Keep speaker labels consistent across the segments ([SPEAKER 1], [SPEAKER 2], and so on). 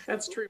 [SPEAKER 1] That's true.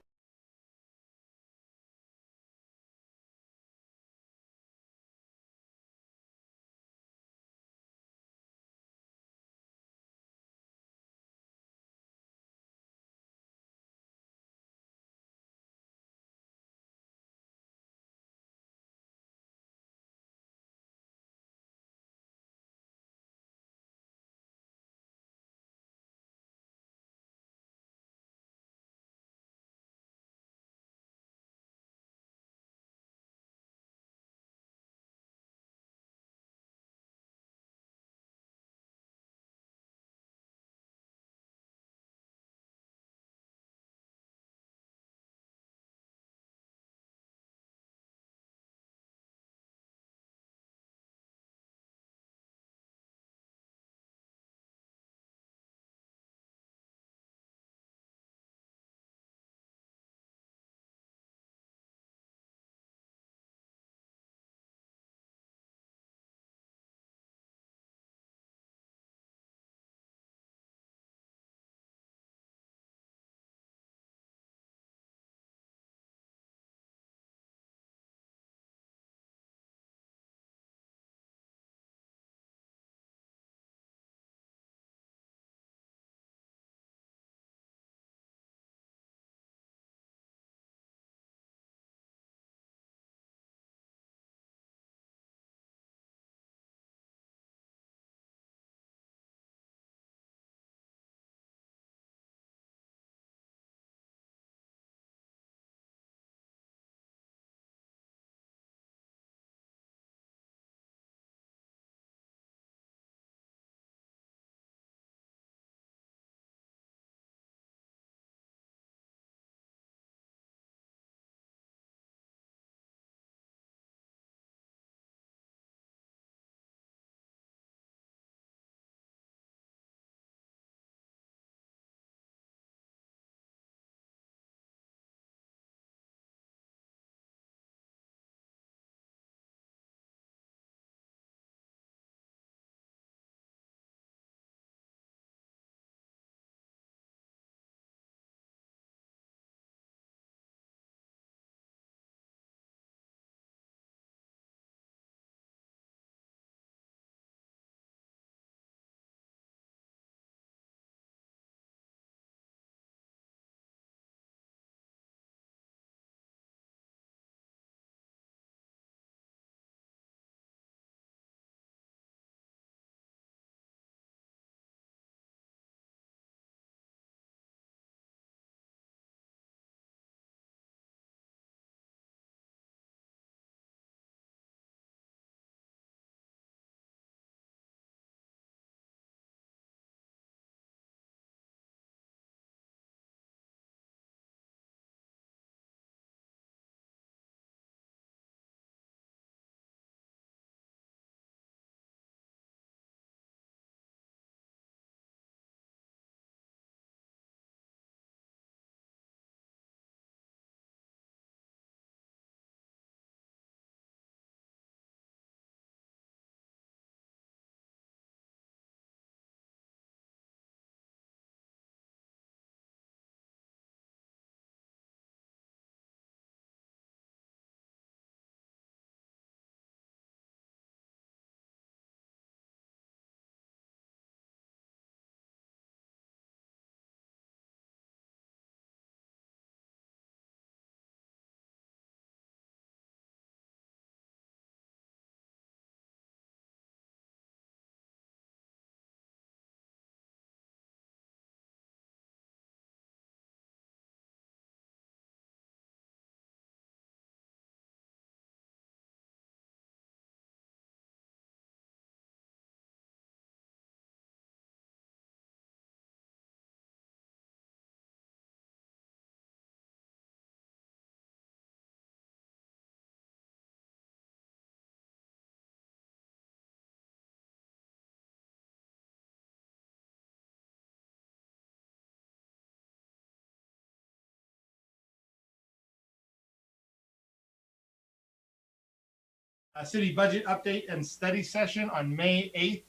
[SPEAKER 2] City budget update and study session on May 8th,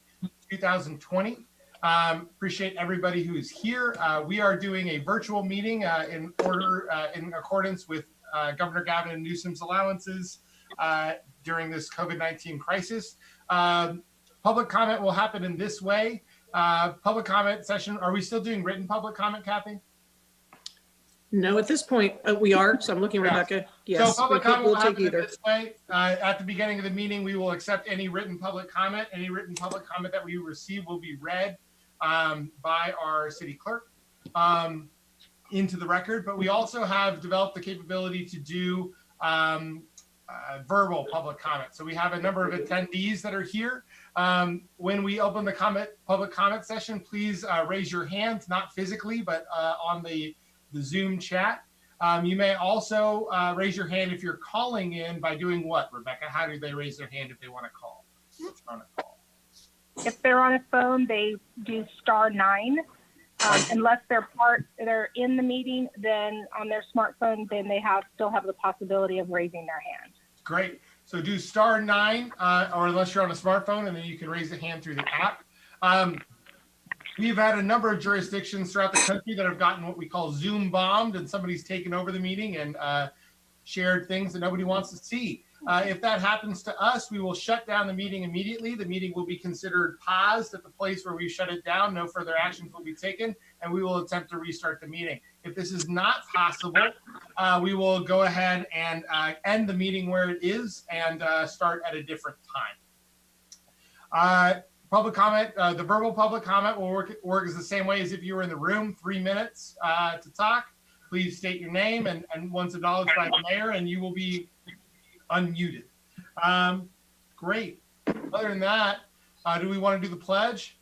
[SPEAKER 2] 2020.
[SPEAKER 1] Appreciate everybody who is here. We are doing a virtual meeting in accordance with Governor Gavin Newsom's allowances during this COVID-19 crisis. Public comment will happen in this way. Public comment session. Are we still doing written public comment, Kathy?
[SPEAKER 2] No, at this point we are. So I'm looking, Rebecca. Yes,
[SPEAKER 1] so public comment will happen
[SPEAKER 2] either.
[SPEAKER 1] This way. At the beginning of the meeting, we will accept any written public comment. Any written public comment that we receive will be read by our city clerk into the record. But we also have developed the capability to do verbal public comment. So we have a number of attendees that are here. When we open the public comment session, please raise your hand, not physically, but on the Zoom chat. You may also raise your hand if you're calling in by doing what, Rebecca? How do they raise their hand if they want to call?
[SPEAKER 3] If they're on a phone, they do *9. Unless they're in the meeting, then on their smartphone, then they still have the possibility of raising their hand.
[SPEAKER 1] Great. So do *9, or unless you're on a smartphone, and then you can raise the hand through the app. We've had a number of jurisdictions throughout the country that have gotten what we call Zoom bombed, and somebody's taken over the meeting and shared things that nobody wants to see. If that happens to us, we will shut down the meeting immediately. The meeting will be considered paused at the place where we shut it down. No further actions will be taken, and we will attempt to restart the meeting. If this is not possible, we will go ahead and end the meeting where it is and start at a different time. Public comment, the verbal public comment will work as the same way as if you were in the room, 3 minutes to talk. Please state your name and once acknowledged by the mayor, and you will be unmuted. Great. Other than that, do we want to do the pledge?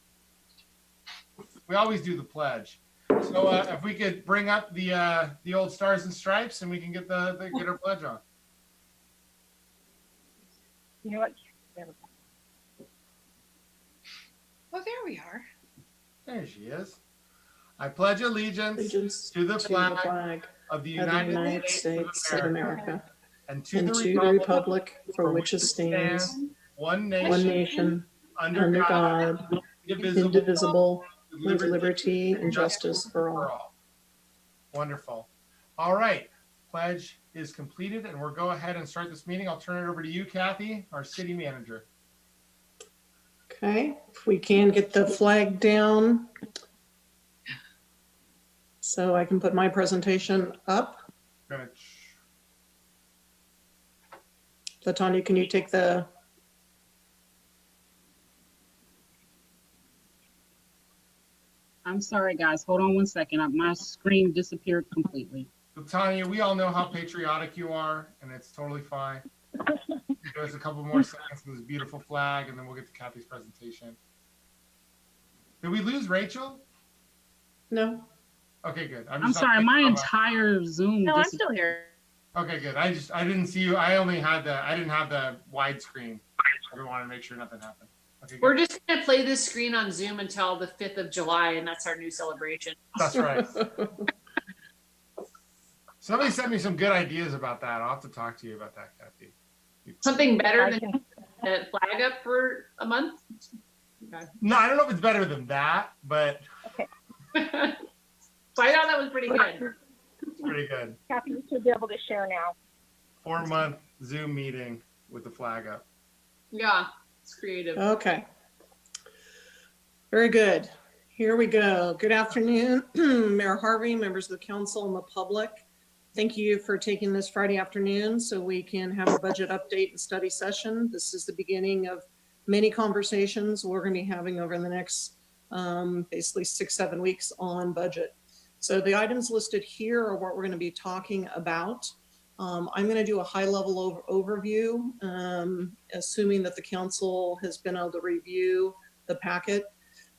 [SPEAKER 1] We always do the pledge. So if we could bring up the old stars and stripes, and we can get our pledge on.
[SPEAKER 3] You know what?
[SPEAKER 4] Oh, there we are.
[SPEAKER 1] There she is. I pledge allegiance to the flag of the United States of America and to the republic for which it stands, one nation, under God, indivisible, with liberty and justice for all. Wonderful. All right. Pledge is completed, and we'll go ahead and start this meeting. I'll turn it over to you, Kathy, our city manager.
[SPEAKER 2] Okay, if we can get the flag down so I can put my presentation up.
[SPEAKER 1] Good.
[SPEAKER 2] Latanya, can you take the...
[SPEAKER 5] I'm sorry, guys. Hold on one second. My screen disappeared completely.
[SPEAKER 1] Latanya, we all know how patriotic you are, and it's totally fine. Give us a couple more seconds of this beautiful flag, and then we'll get to Kathy's presentation. Did we lose Rachel?
[SPEAKER 2] No.
[SPEAKER 1] Okay, good.
[SPEAKER 5] I'm sorry, my entire Zoom.
[SPEAKER 4] No, I'm still here.
[SPEAKER 1] Okay, good. I didn't see you. I didn't have the widescreen. I didn't want to make sure nothing happened. Okay,
[SPEAKER 6] we're just going to play this screen on Zoom until the 5th of July, and that's our new celebration.
[SPEAKER 1] That's right. Somebody sent me some good ideas about that. I'll have to talk to you about that, Kathy.
[SPEAKER 6] Something better than a flag up for a month? Okay.
[SPEAKER 1] No, I don't know if it's better than that, but.
[SPEAKER 6] Okay. So I thought that was pretty good.
[SPEAKER 1] It's pretty good.
[SPEAKER 3] Kathy, you should be able to share now.
[SPEAKER 1] 4-month Zoom meeting with the flag up.
[SPEAKER 6] Yeah, it's creative.
[SPEAKER 2] Okay. Very good. Here we go. Good afternoon, Mayor Harvey, members of the council, and the public. Thank you for taking this Friday afternoon so we can have a budget update and study session. This is the beginning of many conversations we're going to be having over the next basically 6-7 weeks on budget. So the items listed here are what we're going to be talking about. I'm going to do a high-level overview, assuming that the council has been able to review the packet.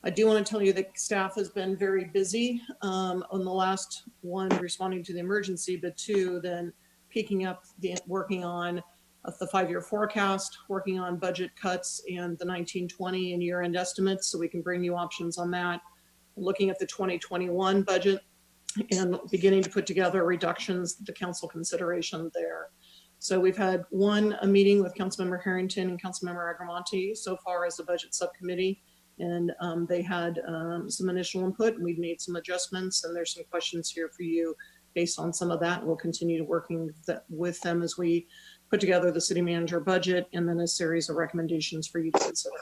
[SPEAKER 2] I do want to tell you that staff has been very busy on the last one, responding to the emergency, but 2, then picking up working on the 5-year forecast, working on budget cuts and the 1920 and year-end estimates, so we can bring you options on that. Looking at the 2021 budget and beginning to put together reductions, the council consideration there. So we've had a meeting with Councilmember Harrington and Councilmember Agramonte so far as the budget subcommittee, And they had some initial input, and we've made some adjustments, and there's some questions here for you based on some of that. And we'll continue working with them as we put together the city manager budget and then a series of recommendations for you to consider.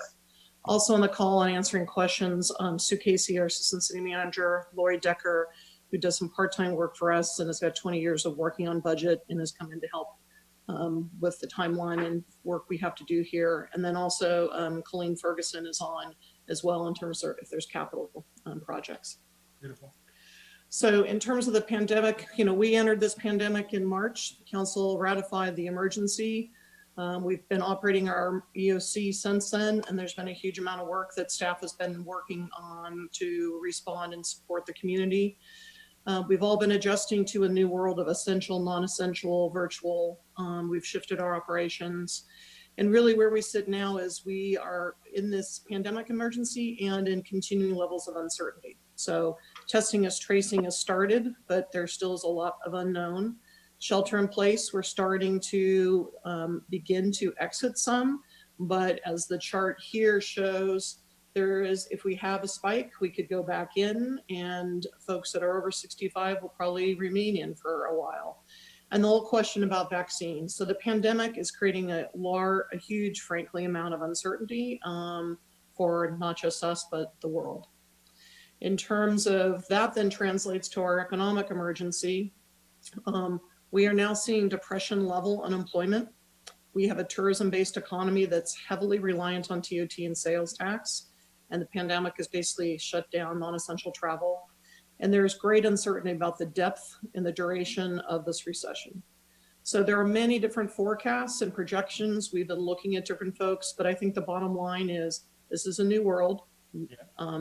[SPEAKER 2] Also on the call and answering questions, Sue Casey, our assistant city manager, Lori Decker, who does some part-time work for us and has got 20 years of working on budget and has come in to help with the timeline and work we have to do here. And then also Colleen Ferguson is on as well in terms of if there's capital projects.
[SPEAKER 1] Beautiful.
[SPEAKER 2] So in terms of the pandemic, we entered this pandemic in March. The council ratified the emergency. We've been operating our EOC since then, and there's been a huge amount of work that staff has been working on to respond and support the community. We've all been adjusting to a new world of essential, non-essential, virtual. We've shifted our operations. And really where we sit now is we are in this pandemic emergency and in continuing levels of uncertainty. So testing as tracing has started, but there still is a lot of unknown. Shelter in place, we're starting to begin to exit some, but as the chart here shows, there is, if we have a spike, we could go back in, and folks that are over 65 will probably remain in for a while. And the whole question about vaccines. So the pandemic is creating a huge, frankly, amount of uncertainty for not just us, but the world. In terms of that then translates to our economic emergency, we are now seeing depression level unemployment. We have a tourism-based economy that's heavily reliant on TOT and sales tax. And the pandemic has basically shut down non-essential travel. And there's great uncertainty about the depth and the duration of this recession. So there are many different forecasts and projections. We've been looking at different folks, but I think the bottom line is this is a new world.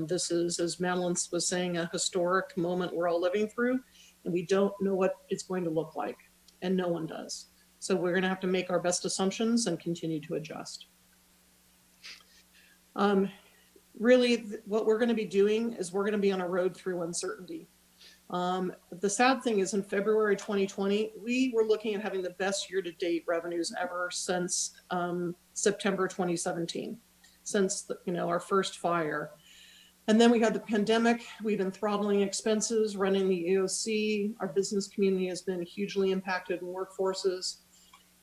[SPEAKER 2] This is, as Madeline was saying, a historic moment we're all living through, and we don't know what it's going to look like, and no one does. So we're going to have to make our best assumptions and continue to adjust. Really, what we're going to be doing is we're going to be on a road through uncertainty. The sad thing is in February 2020, we were looking at having the best year-to-date revenues ever since September 2017, since our first fire. And then we had the pandemic. We've been throttling expenses, running the EOC. Our business community has been hugely impacted in workforces.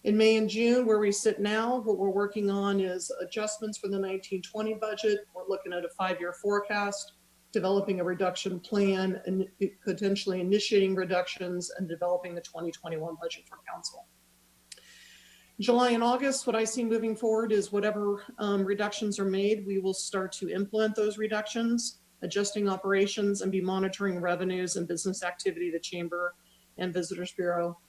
[SPEAKER 2] In May and June, where we sit now, what we're working on is adjustments for the 1920 budget. We're looking at a 5-year forecast, developing a reduction plan, and potentially initiating reductions and developing the 2021 budget for council. July and August, what I see moving forward is whatever reductions are made, we will start to implement those reductions, adjusting operations, and be monitoring revenues and business activity, the Chamber and Visitors Bureau.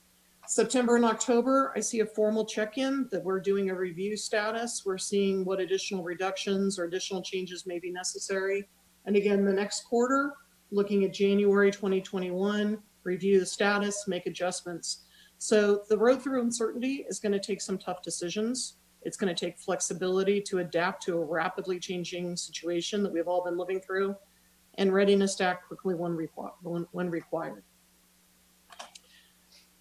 [SPEAKER 2] September and October, I see a formal check-in that we're doing a review status. We're seeing what additional reductions or additional changes may be necessary. And again, the next quarter, looking at January 2021, review the status, make adjustments. So the road through uncertainty is going to take some tough decisions. It's going to take flexibility to adapt to a rapidly changing situation that we've all been living through, and readiness to act quickly when required.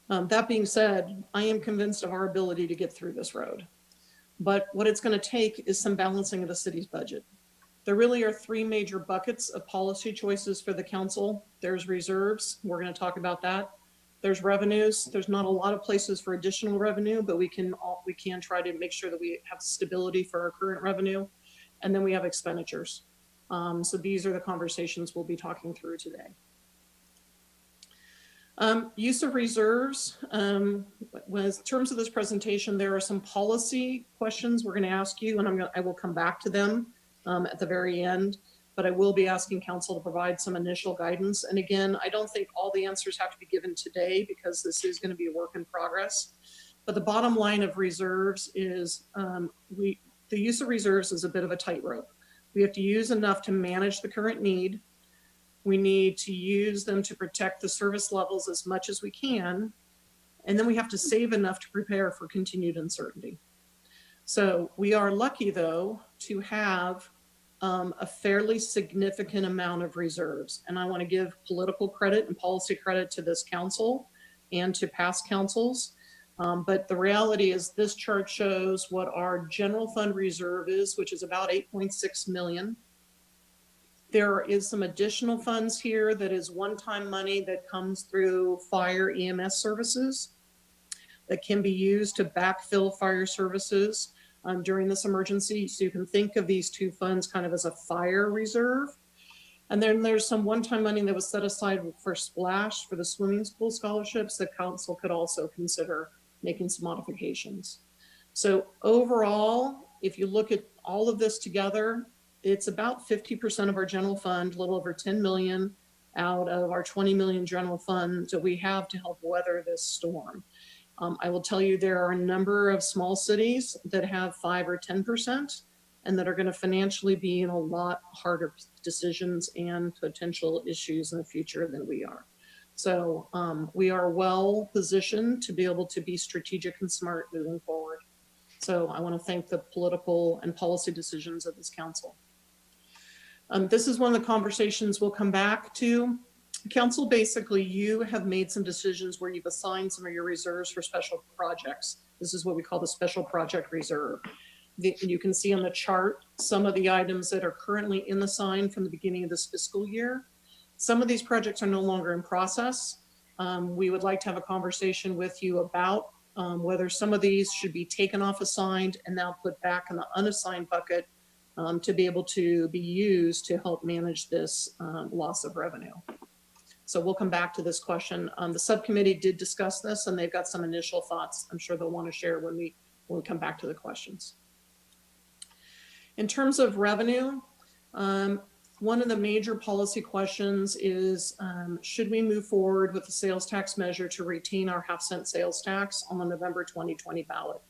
[SPEAKER 2] That being said, I am convinced of our ability to get through this road. But what it's going to take is some balancing of the city's budget. There really are 3 major buckets of policy choices for the council. There's reserves. We're going to talk about that. There's revenues. There's not a lot of places for additional revenue, but we can try to make sure that we have stability for our current revenue. And then we have expenditures. So these are the conversations we'll be talking through today. Use of reserves. In terms of this presentation, there are some policy questions we're going to ask you, and I will come back to them at the very end. But I will be asking council to provide some initial guidance. And again, I don't think all the answers have to be given today because this is going to be a work in progress. But the bottom line of reserves is the use of reserves is a bit of a tightrope. We have to use enough to manage the current need. We need to use them to protect the service levels as much as we can. And then we have to save enough to prepare for continued uncertainty. So we are lucky, though, to have a fairly significant amount of reserves. And I want to give political credit and policy credit to this council and to past councils. But the reality is this chart shows what our general fund reserve is, which is about 8.6 million. There is some additional funds here that is one-time money that comes through fire EMS services that can be used to backfill fire services during this emergency. So you can think of these two funds kind of as a fire reserve. And then there's some one-time money that was set aside for Splash for the swimming school scholarships that council could also consider making some modifications. So overall, if you look at all of this together, it's about 50% of our general fund, a little over 10 million out of our 20 million general fund that we have to help weather this storm. I will tell you there are a number of small cities that have 5 or 10% and that are going to financially be in a lot harder decisions and potential issues in the future than we are. So we are well positioned to be able to be strategic and smart moving forward. So I want to thank the political and policy decisions of this council. This is one of the conversations we'll come back to. Council, basically, you have made some decisions where you've assigned some of your reserves for special projects. This is what we call the special project reserve. You can see on the chart some of the items that are currently in the sign from the beginning of this fiscal year. Some of these projects are no longer in process. We would like to have a conversation with you about whether some of these should be taken off assigned and now put back in the unassigned bucket to be able to be used to help manage this loss of revenue. So we'll come back to this question. The subcommittee did discuss this and they've got some initial thoughts I'm sure they'll want to share when we come back to the questions. In terms of revenue, one of the major policy questions is, should we move forward with the sales tax measure to retain our half-cent sales tax on the November 2020 ballot?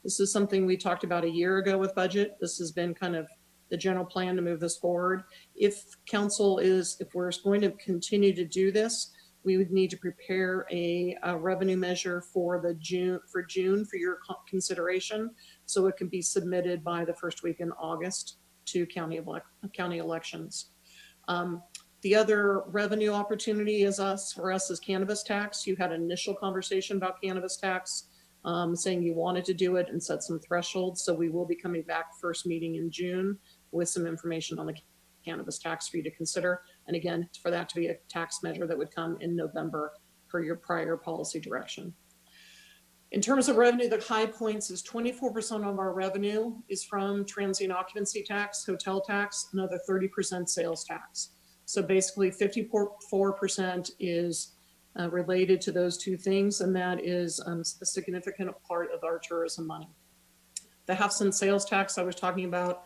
[SPEAKER 2] This is something we talked about a year ago with budget. This has been kind of the general plan to move this forward. If we're going to continue to do this, we would need to prepare a revenue measure for June for your consideration, so it can be submitted by the first week in August to county elections. The other revenue opportunity for us is cannabis tax. You had an initial conversation about cannabis tax, saying you wanted to do it and set some thresholds. So we will be coming back first meeting in June with some information on the cannabis tax for you to consider. And again, for that to be a tax measure that would come in November per your prior policy direction. In terms of revenue, the high points is 24% of our revenue is from transient occupancy tax, hotel tax, another 30% sales tax. So basically 54% is related to those two things, and that is a significant part of our tourism money. The half-cent sales tax I was talking about,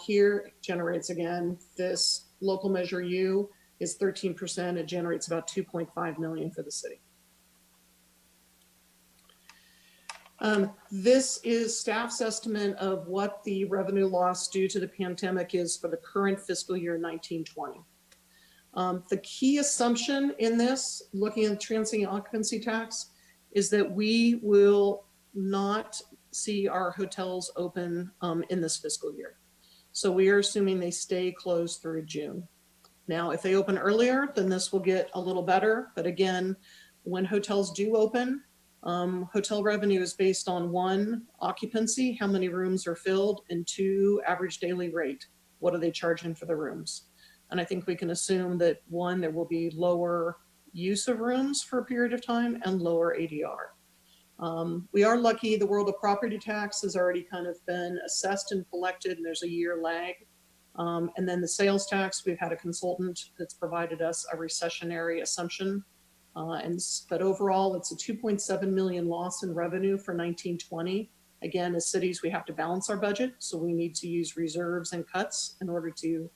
[SPEAKER 2] here generates, again, this local measure U is 13%. It generates about 2.5 million for the city. This is staff's estimate of what the revenue loss due to the pandemic is for the current fiscal year 1920. The key assumption in this, looking at transient occupancy tax, is that we will not see our hotels open in this fiscal year. So we are assuming they stay closed through June. Now, if they open earlier, then this will get a little better. But again, when hotels do open, hotel revenue is based on 1, occupancy, how many rooms are filled, and 2, average daily rate. What are they charging for the rooms? And I think we can assume that 1, there will be lower use of rooms for a period of time and lower ADR. We are lucky the world of property tax has already kind of been assessed and collected, and there's a year lag. And then the sales tax, we've had a consultant that's provided us a recessionary assumption. But overall, it's a 2.7 million loss in revenue for 1920. Again, as cities, we have to balance our budget, so we need to use reserves and cuts in order to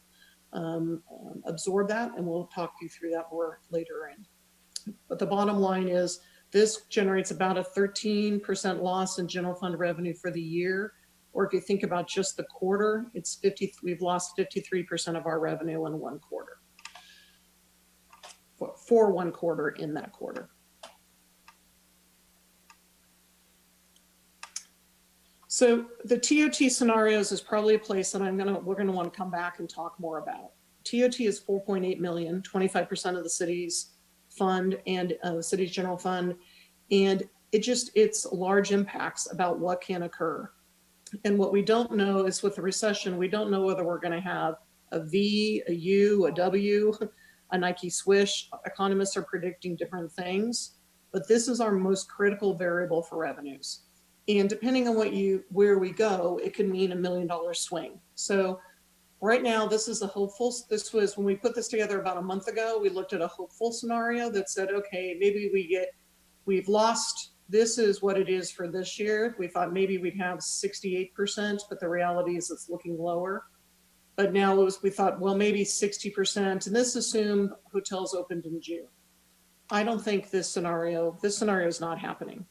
[SPEAKER 2] absorb that, and we'll talk you through that more later in. But the bottom line is this generates about a 13% loss in general fund revenue for the year. Or if you think about just the quarter, it's we've lost 53% of our revenue in one quarter. For one quarter in that quarter. So the TOT scenarios is probably a place that we're gonna want to come back and talk more about. TOT is 4.8 million, 25% of the city's fund and the city's general fund. And it's large impacts about what can occur. And what we don't know is with the recession, we don't know whether we're going to have a V, a U, a W, a Nike swish. Economists are predicting different things, but this is our most critical variable for revenues. And depending on where we go, it could mean $1 million swing. So right now, this is a hopeful, this was when we put this together about a month ago, we looked at a hopeful scenario that said, okay, maybe we've lost, this is what it is for this year. We thought maybe we'd have 68%, but the reality is it's looking lower. But now we thought, well, maybe 60%, and this assumed hotels opened in June. I don't think this scenario is not happening.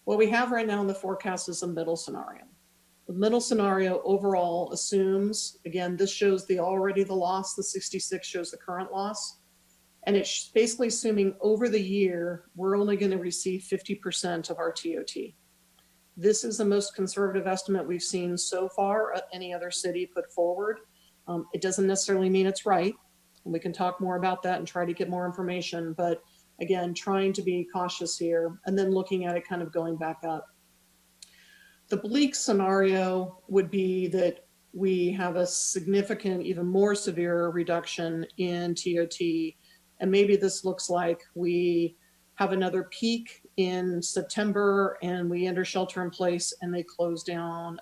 [SPEAKER 2] What we have right now in the forecast is a middle scenario. The middle scenario overall assumes, again, this shows the loss, the 66 shows the current loss. And it's basically assuming over the year, we're only going to receive 50% of our TOT. This is the most conservative estimate we've seen so far at any other city put forward. It doesn't necessarily mean it's right. And we can talk more about that and try to get more information. But again, trying to be cautious here and then looking at it kind of going back up. The bleak scenario would be that we have a significant, even more severe reduction in TOT. And maybe this looks like we have another peak in September and we enter shelter in place and they close down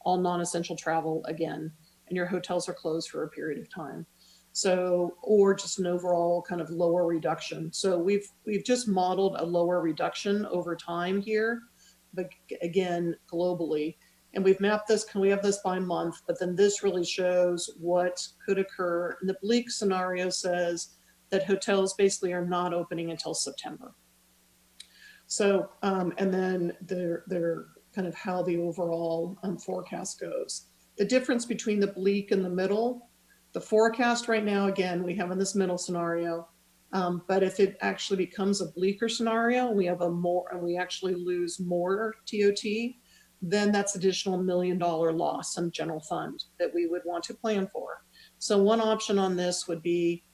[SPEAKER 2] all non-essential travel again, and your hotels are closed for a period of time. So, or just an overall kind of lower reduction. So we've just modeled a lower reduction over time here, but again, globally. And we've mapped this, we have this by month, but then this really shows what could occur. And the bleak scenario says that hotels basically are not opening until September. So, and then they're kind of how the overall forecast goes. The difference between the bleak and the middle, the forecast right now, again, we have in this middle scenario, but if it actually becomes a bleaker scenario, we actually lose more TOT, then that's additional $1 million loss in general fund that we would want to plan for. So one option on this would be,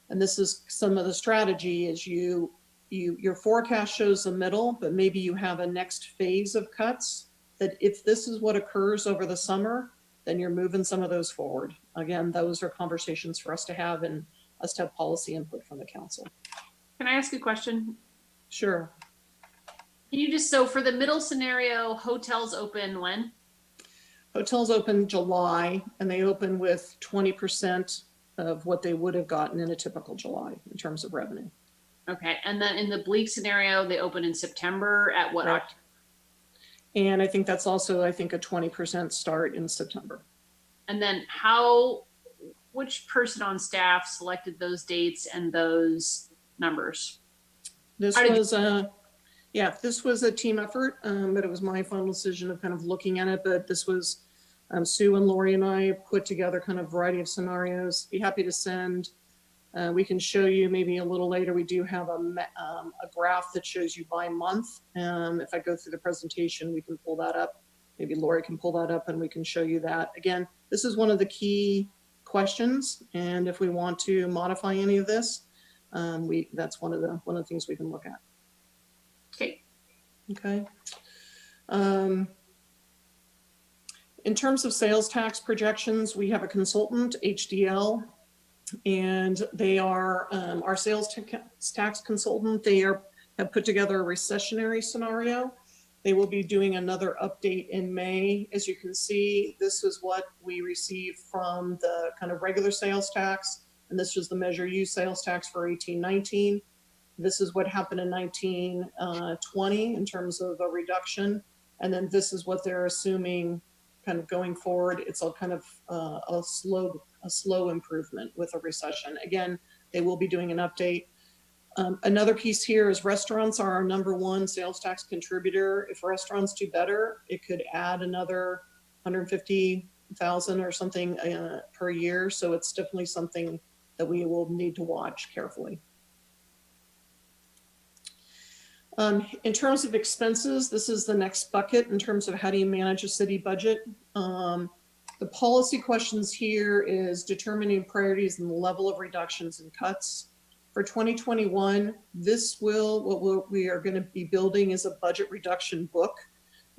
[SPEAKER 2] and this is some of the strategy, is your forecast shows the middle, but maybe you have a next phase of cuts that if this is what occurs over the summer, then you're moving some of those forward. Again, those are conversations for us to have and us to have policy input from the council.
[SPEAKER 6] Can I ask a question?
[SPEAKER 2] Sure.
[SPEAKER 6] Can you just, so for the middle scenario, hotels open when?
[SPEAKER 2] Hotels open July, and they open with 20% of what they would have gotten in a typical July in terms of revenue.
[SPEAKER 6] Okay, and then in the bleak scenario, they open in September at what?
[SPEAKER 2] Right. And I think that's also, a 20% start in September.
[SPEAKER 6] And then which person on staff selected those dates and those numbers?
[SPEAKER 2] This was a team effort, but it was my final decision of kind of looking at it. But this was Sue and Lori and I put together kind of a variety of scenarios. Be happy to send. We can show you maybe a little later. We do have a graph that shows you by month. If I go through the presentation, we can pull that up. Maybe Lori can pull that up and we can show you that. Again, this is one of the key questions. And if we want to modify any of this, that's one of the things we can look at.
[SPEAKER 6] Okay.
[SPEAKER 2] Okay. In terms of sales tax projections, we have a consultant, HDL, and they are our sales tax consultant. They have put together a recessionary scenario. They will be doing another update in May. As you can see, this is what we received from the kind of regular sales tax, and this was the Measure U sales tax for 18-19. This is what happened in 19-20 in terms of a reduction, and then this is what they're assuming kind of going forward. It's all kind of a slow improvement with a recession. Again, they will be doing an update. Another piece here is restaurants are our #1 sales tax contributor. If restaurants do better, it could add another 150,000 or something per year. So it's definitely something that we will need to watch carefully. In terms of expenses, this is the next bucket in terms of how do you manage a city budget. The policy questions here is determining priorities and the level of reductions and cuts. For 2021, what we are going to be building is a budget reduction book.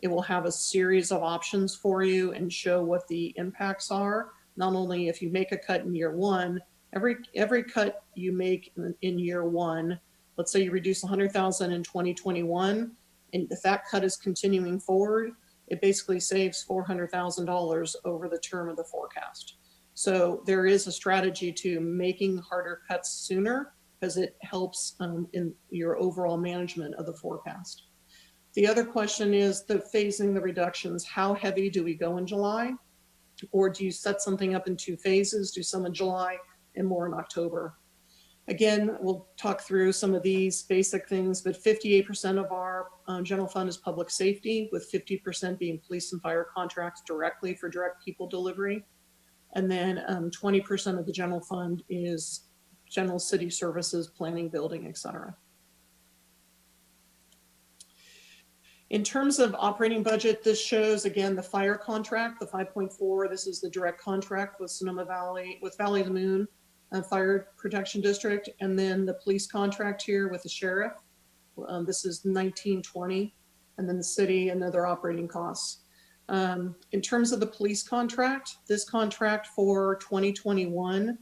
[SPEAKER 2] It will have a series of options for you and show what the impacts are. Not only if you make a cut in year one, every cut you make in year one, let's say you reduce 100,000 in 2021, and if that cut is continuing forward, it basically saves $400,000 over the term of the forecast. So there is a strategy to making harder cuts sooner because it helps in your overall management of the forecast. The other question is the phasing the reductions. How heavy do we go in July? Or do you set something up in 2 phases, do some in July and more in October? Again, we'll talk through some of these basic things, but 58% of our general fund is public safety, with 50% being police and fire contracts directly for direct people delivery. And then 20% of the general fund is general city services, planning, building, et cetera. In terms of operating budget, this shows, again, the fire contract, the 5.4. This is the direct contract with Sonoma Valley, with Valley of the Moon Fire Protection District, and then the police contract here with the sheriff. This is 1920, and then the city and other operating costs. In terms of the police contract, this contract for 2021,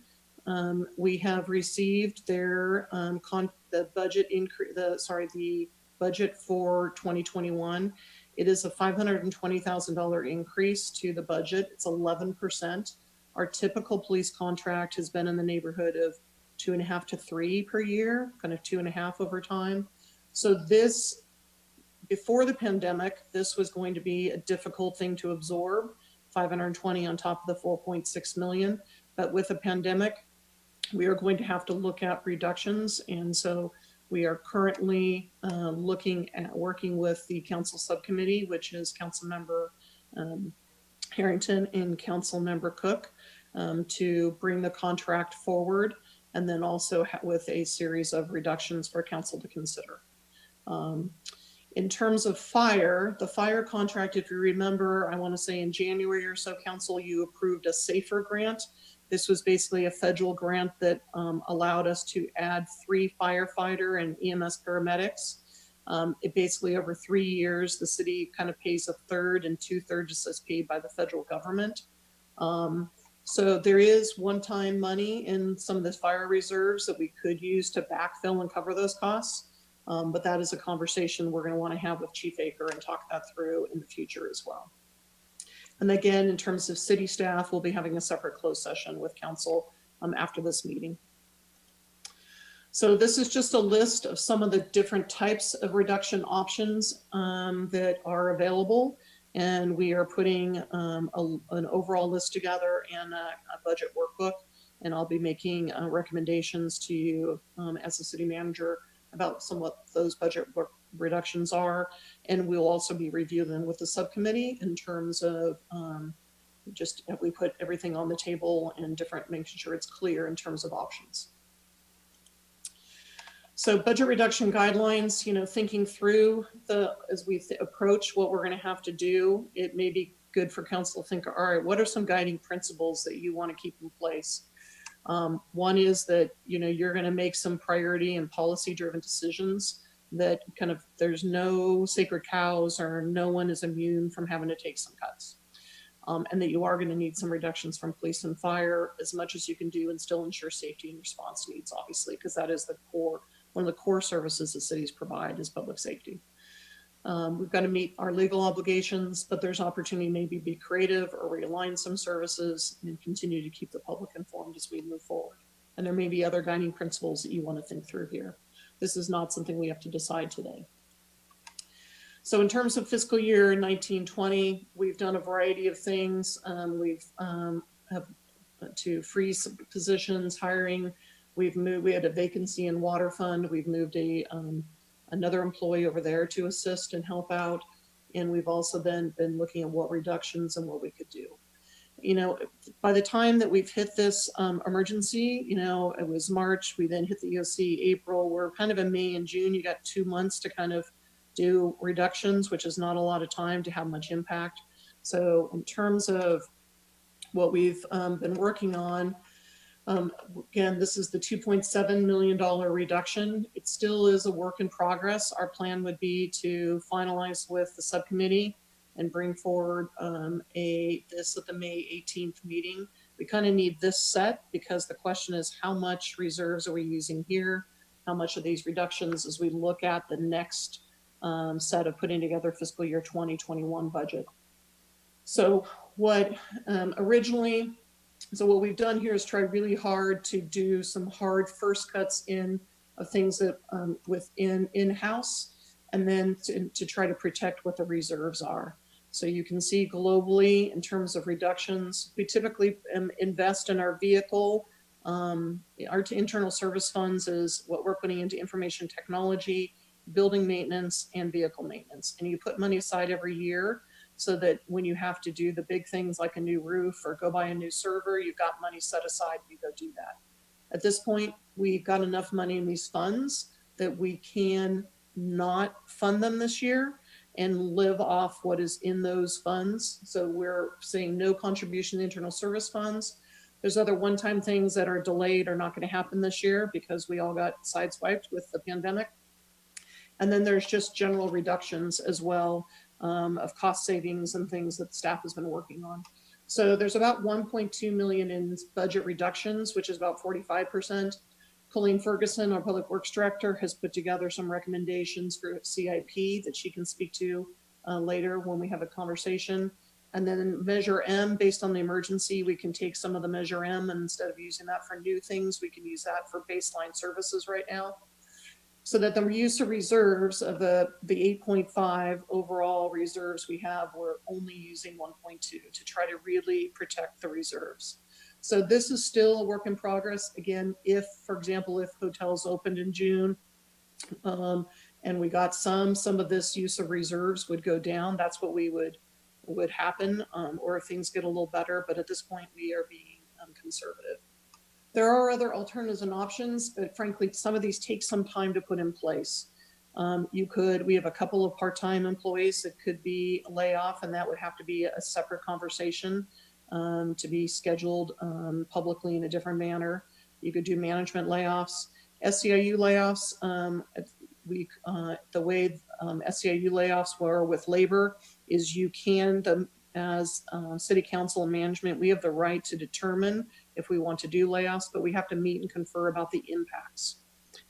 [SPEAKER 2] we have received their the budget increase. The budget for 2021. It is a $520,000 increase to the budget. It's 11%. Our typical police contract has been in the neighborhood of 2.5 to 3 per year, kind of 2.5 over time. So this, before the pandemic, this was going to be a difficult thing to absorb, 520 on top of the 4.6 million. But with the pandemic, we are going to have to look at reductions. And so we are currently looking at working with the council subcommittee, which is Councilmember Harrington and Councilmember Cook, to bring the contract forward, and then also with a series of reductions for council to consider. In terms of fire, the fire contract, if you remember, I want to say in January or so, council, you approved a SAFER grant. This was basically a federal grant that allowed us to add 3 firefighter and EMS paramedics. It basically, over 3 years, the city kind of pays 1/3 and 2/3 is paid by the federal government. So there is one-time money in some of the fire reserves that we could use to backfill and cover those costs. But that is a conversation we're going to want to have with Chief Aker and talk that through in the future as well. And again, in terms of city staff, we'll be having a separate closed session with council after this meeting. So this is just a list of some of the different types of reduction options that are available. And we are putting an overall list together and a budget workbook. And I'll be making recommendations to you as the city manager about what those budget reductions are. And we'll also be reviewing them with the subcommittee in terms of just if we put everything on the table and making sure it's clear in terms of options. So budget reduction guidelines, thinking through as we approach what we're going to have to do, it may be good for council to think, all right, what are some guiding principles that you want to keep in place? One is that, you're going to make some priority and policy driven decisions that there's no sacred cows or no one is immune from having to take some cuts. And that you are going to need some reductions from police and fire as much as you can do and still ensure safety and response needs, obviously, because that is one of the core services that cities provide is public safety. We've got to meet our legal obligations, but there's opportunity maybe be creative or realign some services and continue to keep the public informed as we move forward. And there may be other guiding principles that you want to think through here. This is not something we have to decide today. So in terms of fiscal year 1920, we've done a variety of things. We've have to freeze positions, hiring. We had a vacancy in water fund. We've moved another employee over there to assist and help out. And we've also been looking at what reductions and what we could do. By the time that we've hit this emergency, it was March, we then hit the EOC April, we're kind of in May and June, you got 2 months to kind of do reductions, which is not a lot of time to have much impact. So in terms of what we've been working on, again, this is the $2.7 million reduction. It still is a work in progress. Our plan would be to finalize with the subcommittee and bring forward this at the May 18th meeting. We kind of need this set because the question is how much reserves are we using here? How much of these reductions as we look at the next set of putting together fiscal year 2021 budget. So what what we've done here is try really hard to do some hard first cuts in of things that within in-house, and then to try to protect what the reserves are. So you can see globally in terms of reductions, we typically invest in our vehicle. Our internal service funds is what we're putting into information technology, building maintenance, and vehicle maintenance. And you put money aside every year so that when you have to do the big things like a new roof or go buy a new server, you've got money set aside, you go do that. At this point, we've got enough money in these funds that we can not fund them this year and live off what is in those funds. So we're saying no contribution to internal service funds. There's other one-time things that are delayed or not going to happen this year because we all got sideswiped with the pandemic. And then there's just general reductions as well of cost savings and things that staff has been working on. So there's about 1.2 million in budget reductions, which is about 45%. Colleen Ferguson, our Public Works Director, has put together some recommendations for CIP that she can speak to later when we have a conversation. And then Measure M, based on the emergency, we can take some of the Measure M, and instead of using that for new things, we can use that for baseline services right now. So that the use of reserves of the 8.5 overall reserves we have, we're only using 1.2 to try to really protect the reserves. So this is still a work in progress. Again, if, for example, if hotels opened in June and we got some of this use of reserves would go down, that's what we would happen, or if things get a little better. But at this point, we are being conservative. There are other alternatives and options, but frankly, some of these take some time to put in place. We have a couple of part-time employees that could be a layoff, and that would have to be a separate conversation to be scheduled publicly in a different manner. You could do management layoffs, SEIU layoffs. The way SEIU layoffs were with labor is you can, as city council and management, we have the right to determine if we want to do layoffs, but we have to meet and confer about the impacts.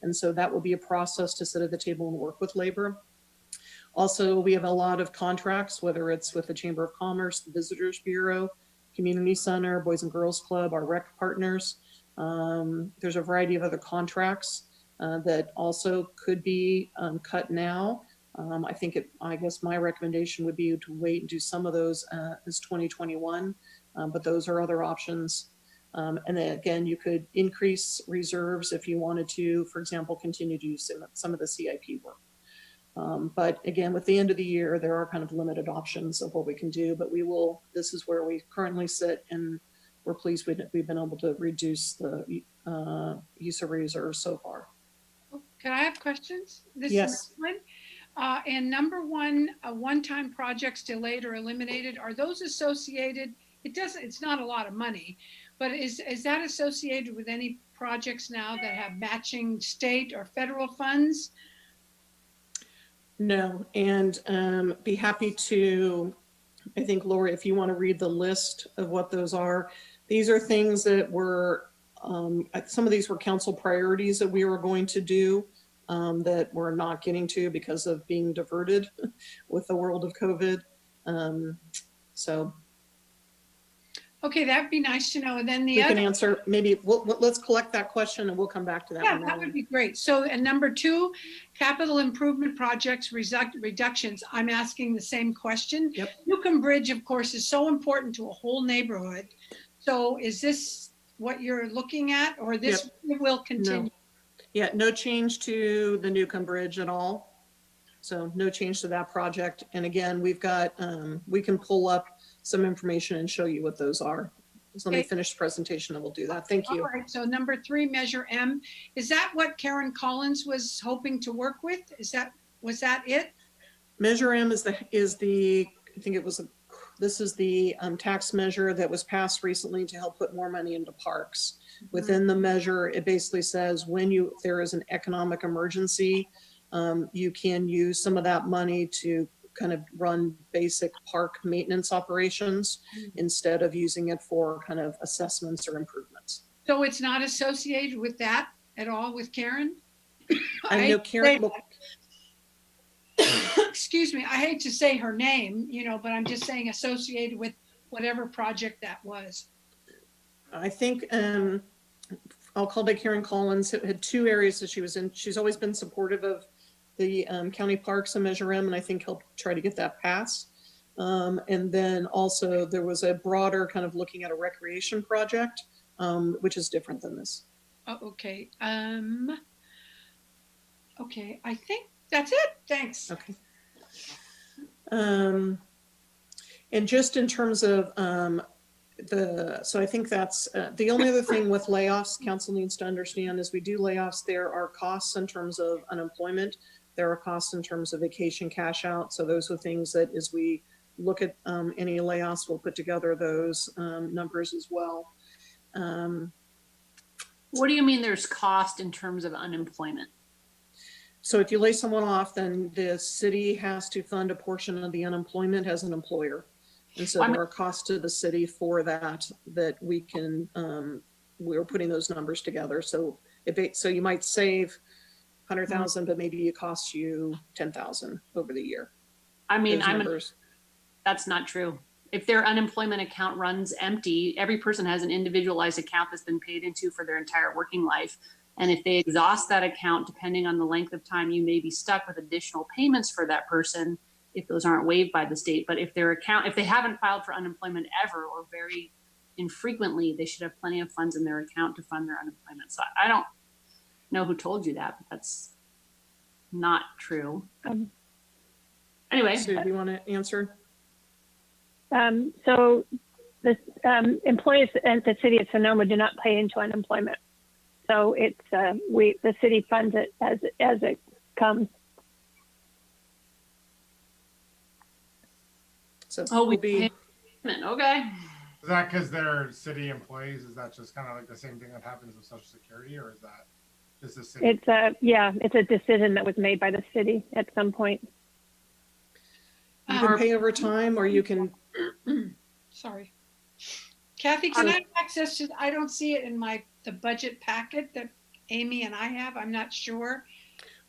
[SPEAKER 2] And so that will be a process to sit at the table and work with labor. Also, we have a lot of contracts, whether it's with the Chamber of Commerce, the Visitors Bureau, Community Center, Boys and Girls Club, our rec partners. There's a variety of other contracts that also could be cut now. I guess my recommendation would be to wait and do some of those as 2021, but those are other options. And then again, you could increase reserves if you wanted to, for example, continue to use some of the CIP work. But again, with the end of the year, there are kind of limited options of what we can do, but this is where we currently sit, and we're pleased we've been able to reduce the use of reserves so far.
[SPEAKER 4] Can I have questions?
[SPEAKER 2] Yes.
[SPEAKER 4] And number one, one-time projects delayed or eliminated, are those associated? It's not a lot of money, but is that associated with any projects now that have matching state or federal funds?
[SPEAKER 2] No, and be happy to, I think, Lori, if you want to read the list of what those are. These are things that were, some of these were council priorities that we were going to do that we're not getting to because of being diverted with the world of COVID.
[SPEAKER 4] Okay, that'd be nice to know. And then
[SPEAKER 2] we can answer, maybe let's collect that question and we'll come back to that.
[SPEAKER 4] Yeah, that would be great. So, and number two, capital improvement projects reductions. I'm asking the same question.
[SPEAKER 2] Yep.
[SPEAKER 4] Newcomb Bridge, of course, is so important to a whole neighborhood. So is this what you're looking at, or this will continue?
[SPEAKER 2] No. Yeah, no change to the Newcomb Bridge at all. So no change to that project. And again, we've got, we can pull up some information and show you what those are. So let me finish the presentation and we'll do that. Thank you.
[SPEAKER 4] All right, so number three, Measure M. Is that what Karen Collins was hoping to work with? Was that it?
[SPEAKER 2] Measure M is the I think it was, this is the tax measure that was passed recently to help put more money into parks. Within the measure, it basically says when there is an economic emergency, you can use some of that money to kind of run basic park maintenance operations instead of using it for kind of assessments or improvements.
[SPEAKER 4] So it's not associated with that at all with Karen?
[SPEAKER 2] I know Karen, well,
[SPEAKER 4] Excuse me, I hate to say her name, but I'm just saying associated with whatever project that was.
[SPEAKER 2] I think I'll call by Karen Collins, had two areas that she was in. She's always been supportive of the county parks and Measure M, and I think helped try to get that passed. And then also there was a broader kind of looking at a recreation project, which is different than this.
[SPEAKER 4] Oh, okay. Okay, I think that's it. Thanks.
[SPEAKER 2] Okay. And just in terms of so I think that's the only other thing with layoffs council needs to understand is we do layoffs. There are costs in terms of unemployment. There are costs in terms of vacation cash out. So those are things that as we look at any layoffs, we'll put together those numbers as well.
[SPEAKER 6] What do you mean there's cost in terms of unemployment?
[SPEAKER 2] So if you lay someone off, then the city has to fund a portion of the unemployment as an employer. And so there are costs to the city for that we can, we're putting those numbers together. So so you might save 100,000, but maybe it costs you 10,000 over the year.
[SPEAKER 6] I mean, that's not true. If their unemployment account runs empty, every person has an individualized account that's been paid into for their entire working life. And if they exhaust that account, depending on the length of time, you may be stuck with additional payments for that person if those aren't waived by the state. But if if they haven't filed for unemployment ever or very infrequently, they should have plenty of funds in their account to fund their unemployment. So I don't know who told you that, but that's not true. Anyway.
[SPEAKER 2] So do you want to answer?
[SPEAKER 3] So the employees at the city of Sonoma do not pay into unemployment. So it's the city funds it as it comes.
[SPEAKER 2] So
[SPEAKER 6] we
[SPEAKER 2] be
[SPEAKER 6] okay.
[SPEAKER 1] Is that because they're city employees? Is that just kind of like the same thing that happens with Social Security, or is that just the city?
[SPEAKER 3] It's a decision that was made by the city at some point.
[SPEAKER 2] You can pay over time, or you can.
[SPEAKER 4] Sorry. Kathy, can I have access to, I don't see it in the budget packet that Amy and I have. I'm not sure.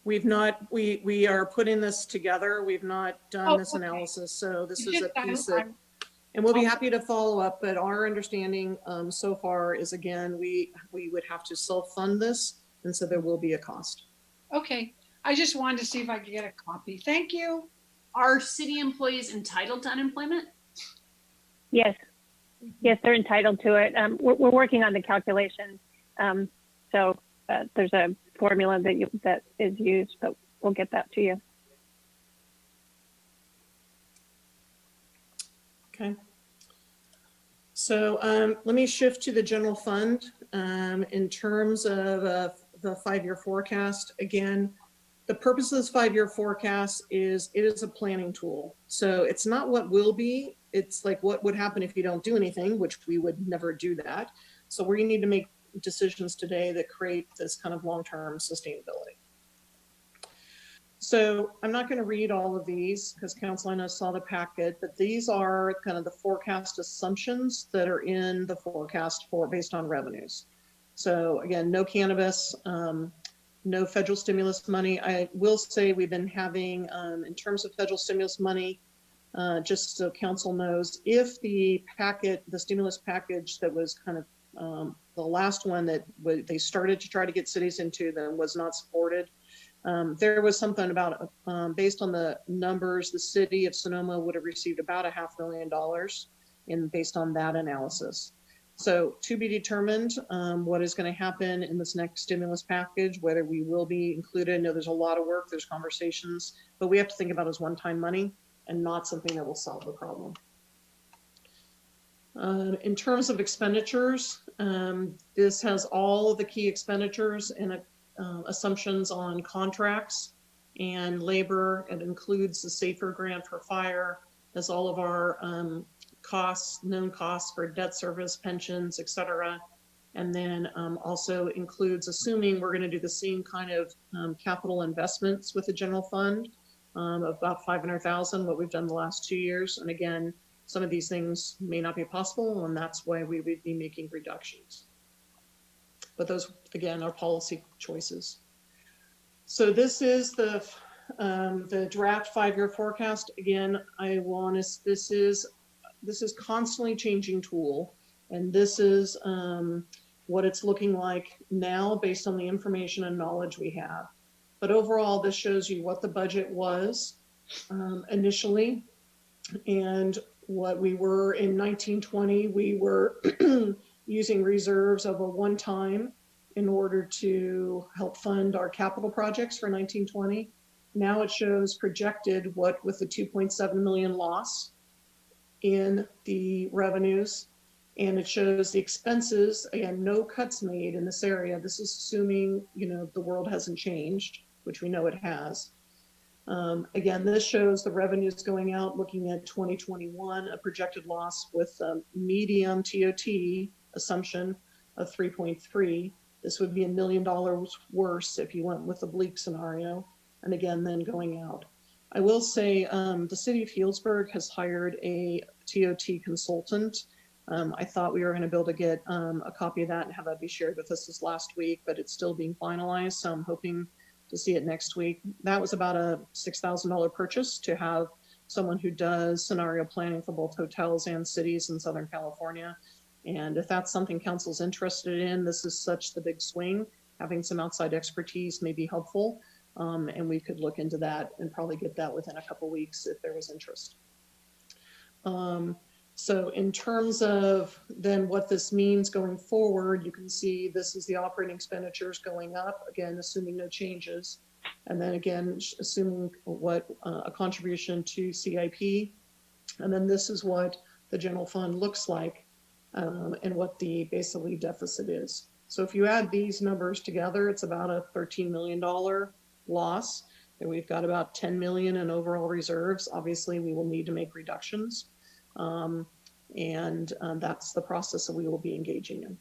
[SPEAKER 2] We are putting this together. We've not done this analysis. So this is a piece that, and we'll be happy to follow up, but our understanding so far is, again, we would have to self-fund this. And so there will be a cost.
[SPEAKER 4] Okay. I just wanted to see if I could get a copy. Thank you.
[SPEAKER 6] Are city employees entitled to unemployment?
[SPEAKER 3] Yes. Yes, they're entitled to it. We're working on the calculation. So there's a formula that is used, but we'll get that to you.
[SPEAKER 2] Okay. So let me shift to the general fund. In terms of the 5-year forecast, again, the purpose of this 5-year forecast is it is a planning tool. So it's not what will be, it's like what would happen if you don't do anything, which we would never do that. So we need to make decisions today that create this kind of long-term sustainability. So I'm not going to read all of these because Council, I know, saw the packet, but these are kind of the forecast assumptions that are in the forecast based on revenues. So again, no cannabis, no federal stimulus money. I will say we've been having, in terms of federal stimulus money, just so Council knows, if the stimulus package that was kind of the last one that they started to try to get cities into then was not supported, there was something about, based on the numbers, the city of Sonoma would have received about $500,000 based on that analysis. So to be determined what is going to happen in this next stimulus package, whether we will be included. I know there's a lot of work, there's conversations, but we have to think about it as one-time money and not something that will solve the problem. In terms of expenditures, this has all of the key expenditures and assumptions on contracts and labor. It includes the SAFER grant for fire, as all of our costs, known costs for debt service, pensions, et cetera. And then also includes, assuming we're going to do the same kind of capital investments with the general fund, about 500,000, what we've done the last 2 years. And again, some of these things may not be possible, and that's why we would be making reductions. But those, again, are policy choices. So this is the draft 5-year forecast. Again, this is constantly changing tool, and this is what it's looking like now based on the information and knowledge we have. But overall, this shows you what the budget was initially, and what we were in 1920. We were using reserves of a one-time in order to help fund our capital projects for 1920. Now it shows projected what with the 2.7 million loss in the revenues, and it shows the expenses. Again, no cuts made in this area. This is assuming, you know, the world hasn't changed, which we know it has. Again, this shows the revenues going out, looking at 2021, a projected loss with a medium TOT assumption of 3.3. This would be $1 million worse if you went with the bleak scenario. And again, then going out. I will say the city of Healdsburg has hired a TOT consultant. I thought we were going to be able to get a copy of that and have that be shared with us this last week, but it's still being finalized. So I'm hoping to see it next week. That was about a $6,000 purchase to have someone who does scenario planning for both hotels and cities in Southern California. And if that's something council's interested in, this is such the big swing, having some outside expertise may be helpful. And we could look into that and probably get that within a couple weeks if there was interest. So in terms of then what this means going forward, you can see this is the operating expenditures going up, again, assuming no changes. And then again, assuming what a contribution to CIP. And then this is what the general fund looks like and what the basically deficit is. So if you add these numbers together, it's about a $13 million loss. And we've got about 10 million in overall reserves. Obviously, we will need to make reductions. That's the process that we will be engaging in.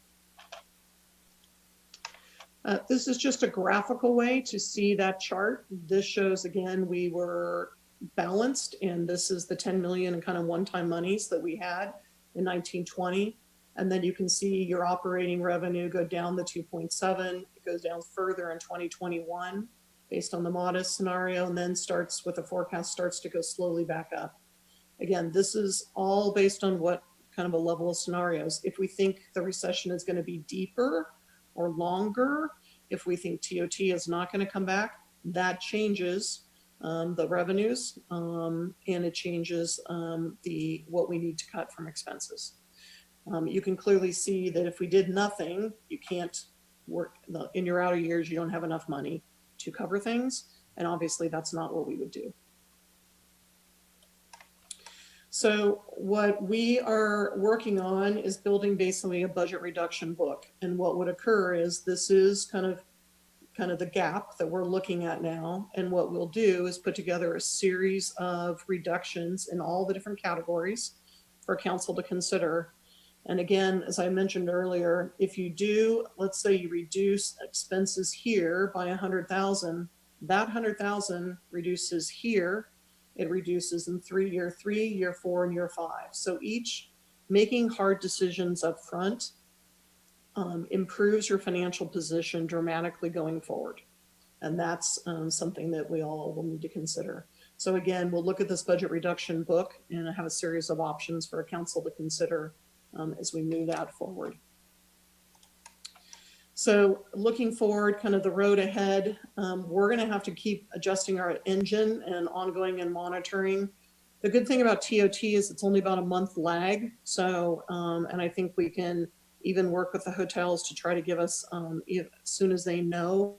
[SPEAKER 2] This is just a graphical way to see that chart. This shows, again, we were balanced, and this is the 10 million kind of one-time monies that we had in 1920. And then you can see your operating revenue go down the 2.7. It goes down further in 2021 based on the modest scenario, and then starts with the forecast starts to go slowly back up. Again, this is all based on what kind of a level of scenarios. If we think the recession is going to be deeper or longer, if we think TOT is not going to come back, that changes the revenues and it changes what we need to cut from expenses. You can clearly see that if we did nothing, you can't work in your outer years, you don't have enough money to cover things. And obviously that's not what we would do. So what we are working on is building basically a budget reduction book. And what would occur is this is kind of the gap that we're looking at now. And what we'll do is put together a series of reductions in all the different categories for council to consider. And again, as I mentioned earlier, if you do, let's say you reduce expenses here by 100,000, that 100,000 reduces here. It reduces in year 3, year 4, and year 5. So each making hard decisions up front improves your financial position dramatically going forward. And that's something that we all will need to consider. So again, we'll look at this budget reduction book and have a series of options for council to consider as we move that forward. So looking forward, kind of the road ahead, we're going to have to keep adjusting our engine and ongoing and monitoring. The good thing about TOT is it's only about a month lag. So, and I think we can even work with the hotels to try to give us as soon as they know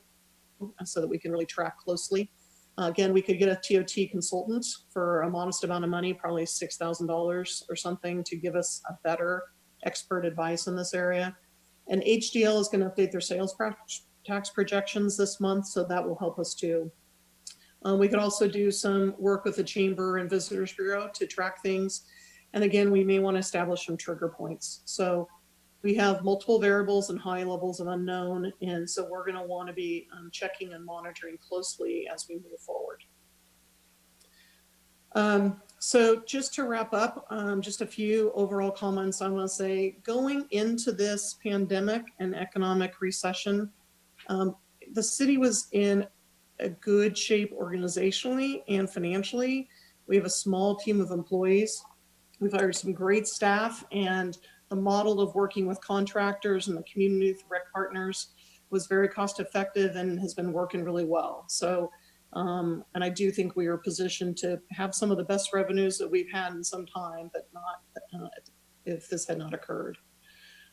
[SPEAKER 2] so that we can really track closely. Again, we could get a TOT consultant for a modest amount of money, probably $6,000 or something, to give us a better expert advice in this area. And HDL is going to update their sales tax projections this month, so that will help us too. We could also do some work with the Chamber and Visitors Bureau to track things. And again, we may want to establish some trigger points. So we have multiple variables and high levels of unknown. And so we're going to want to be checking and monitoring closely as we move forward. So just to wrap up, just a few overall comments I want to say. Going into this pandemic and economic recession, the city was in a good shape organizationally and financially. We have a small team of employees. We've hired some great staff, and the model of working with contractors and the community with rec partners was very cost effective and has been working really well. So, and I do think we are positioned to have some of the best revenues that we've had in some time, but not if this had not occurred.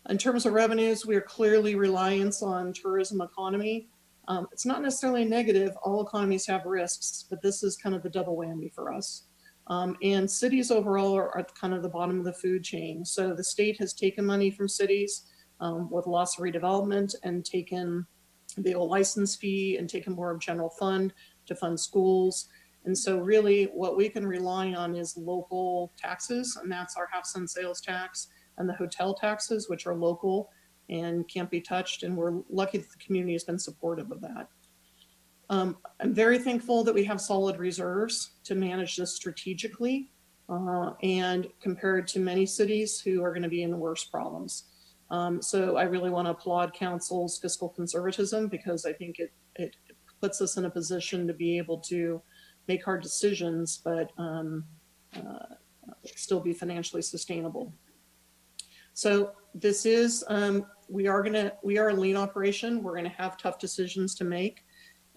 [SPEAKER 2] In terms of revenues, we are clearly reliant on tourism economy. It's not necessarily negative. All economies have risks, but this is kind of the double whammy for us. And cities overall are kind of the bottom of the food chain. So the state has taken money from cities with loss of redevelopment and taken the old license fee and taken more of general fund to fund schools. And so really what we can rely on is local taxes, and that's our half-cent sales tax and the hotel taxes, which are local and can't be touched. And we're lucky that the community has been supportive of that. I'm very thankful that we have solid reserves to manage this strategically and compared to many cities who are going to be in worse problems. So I really want to applaud council's fiscal conservatism, because I think it puts us in a position to be able to make hard decisions, but still be financially sustainable. So this is, we are a lean operation. We're going to have tough decisions to make.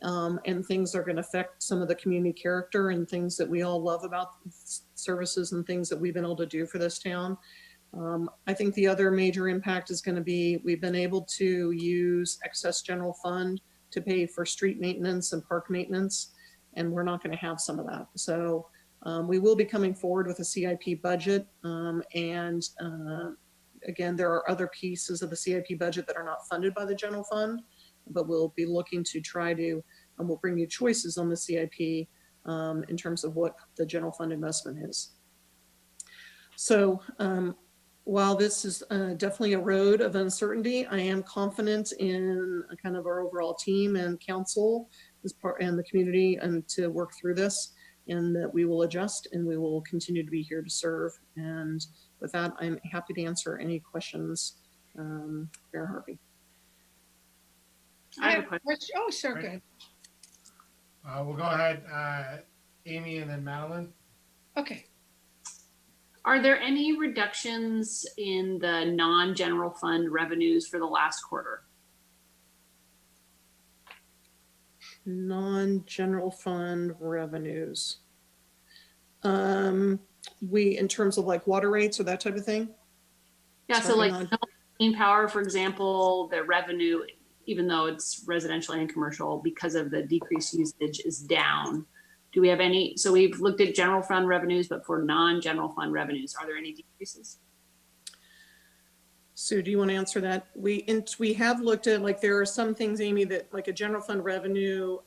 [SPEAKER 2] And things are going to affect some of the community character and things that we all love about services and things that we've been able to do for this town. I think the other major impact is going to be, we've been able to use excess general fund to pay for street maintenance and park maintenance, and we're not going to have some of that. So we will be coming forward with a CIP budget. Again, there are other pieces of the CIP budget that are not funded by the general fund, but we'll be looking to try to, and we'll bring you choices on the CIP in terms of what the general fund investment is. So while this is definitely a road of uncertainty, I am confident in kind of our overall team and council and the community and to work through this, and that we will adjust and we will continue to be here to serve. And with that, I'm happy to answer any questions. Mayor Harvey.
[SPEAKER 4] I have a question. Oh, sure,
[SPEAKER 1] Right.
[SPEAKER 4] good.
[SPEAKER 1] We'll go ahead, Amy and then Madeline.
[SPEAKER 4] Okay.
[SPEAKER 6] Are there any reductions in the non-general fund revenues for the last quarter?
[SPEAKER 2] Non-general fund revenues. In terms of like water rates or that type of thing?
[SPEAKER 6] Yeah, so like clean power, for example, the revenue, even though it's residential and commercial, because of the decreased usage, is down. Do we have any, so we've looked at general fund revenues, but for non-general fund revenues, are there any decreases?
[SPEAKER 2] Sue, do you want to answer that? We have looked at, like, there are some things, Amy, that like a general fund revenue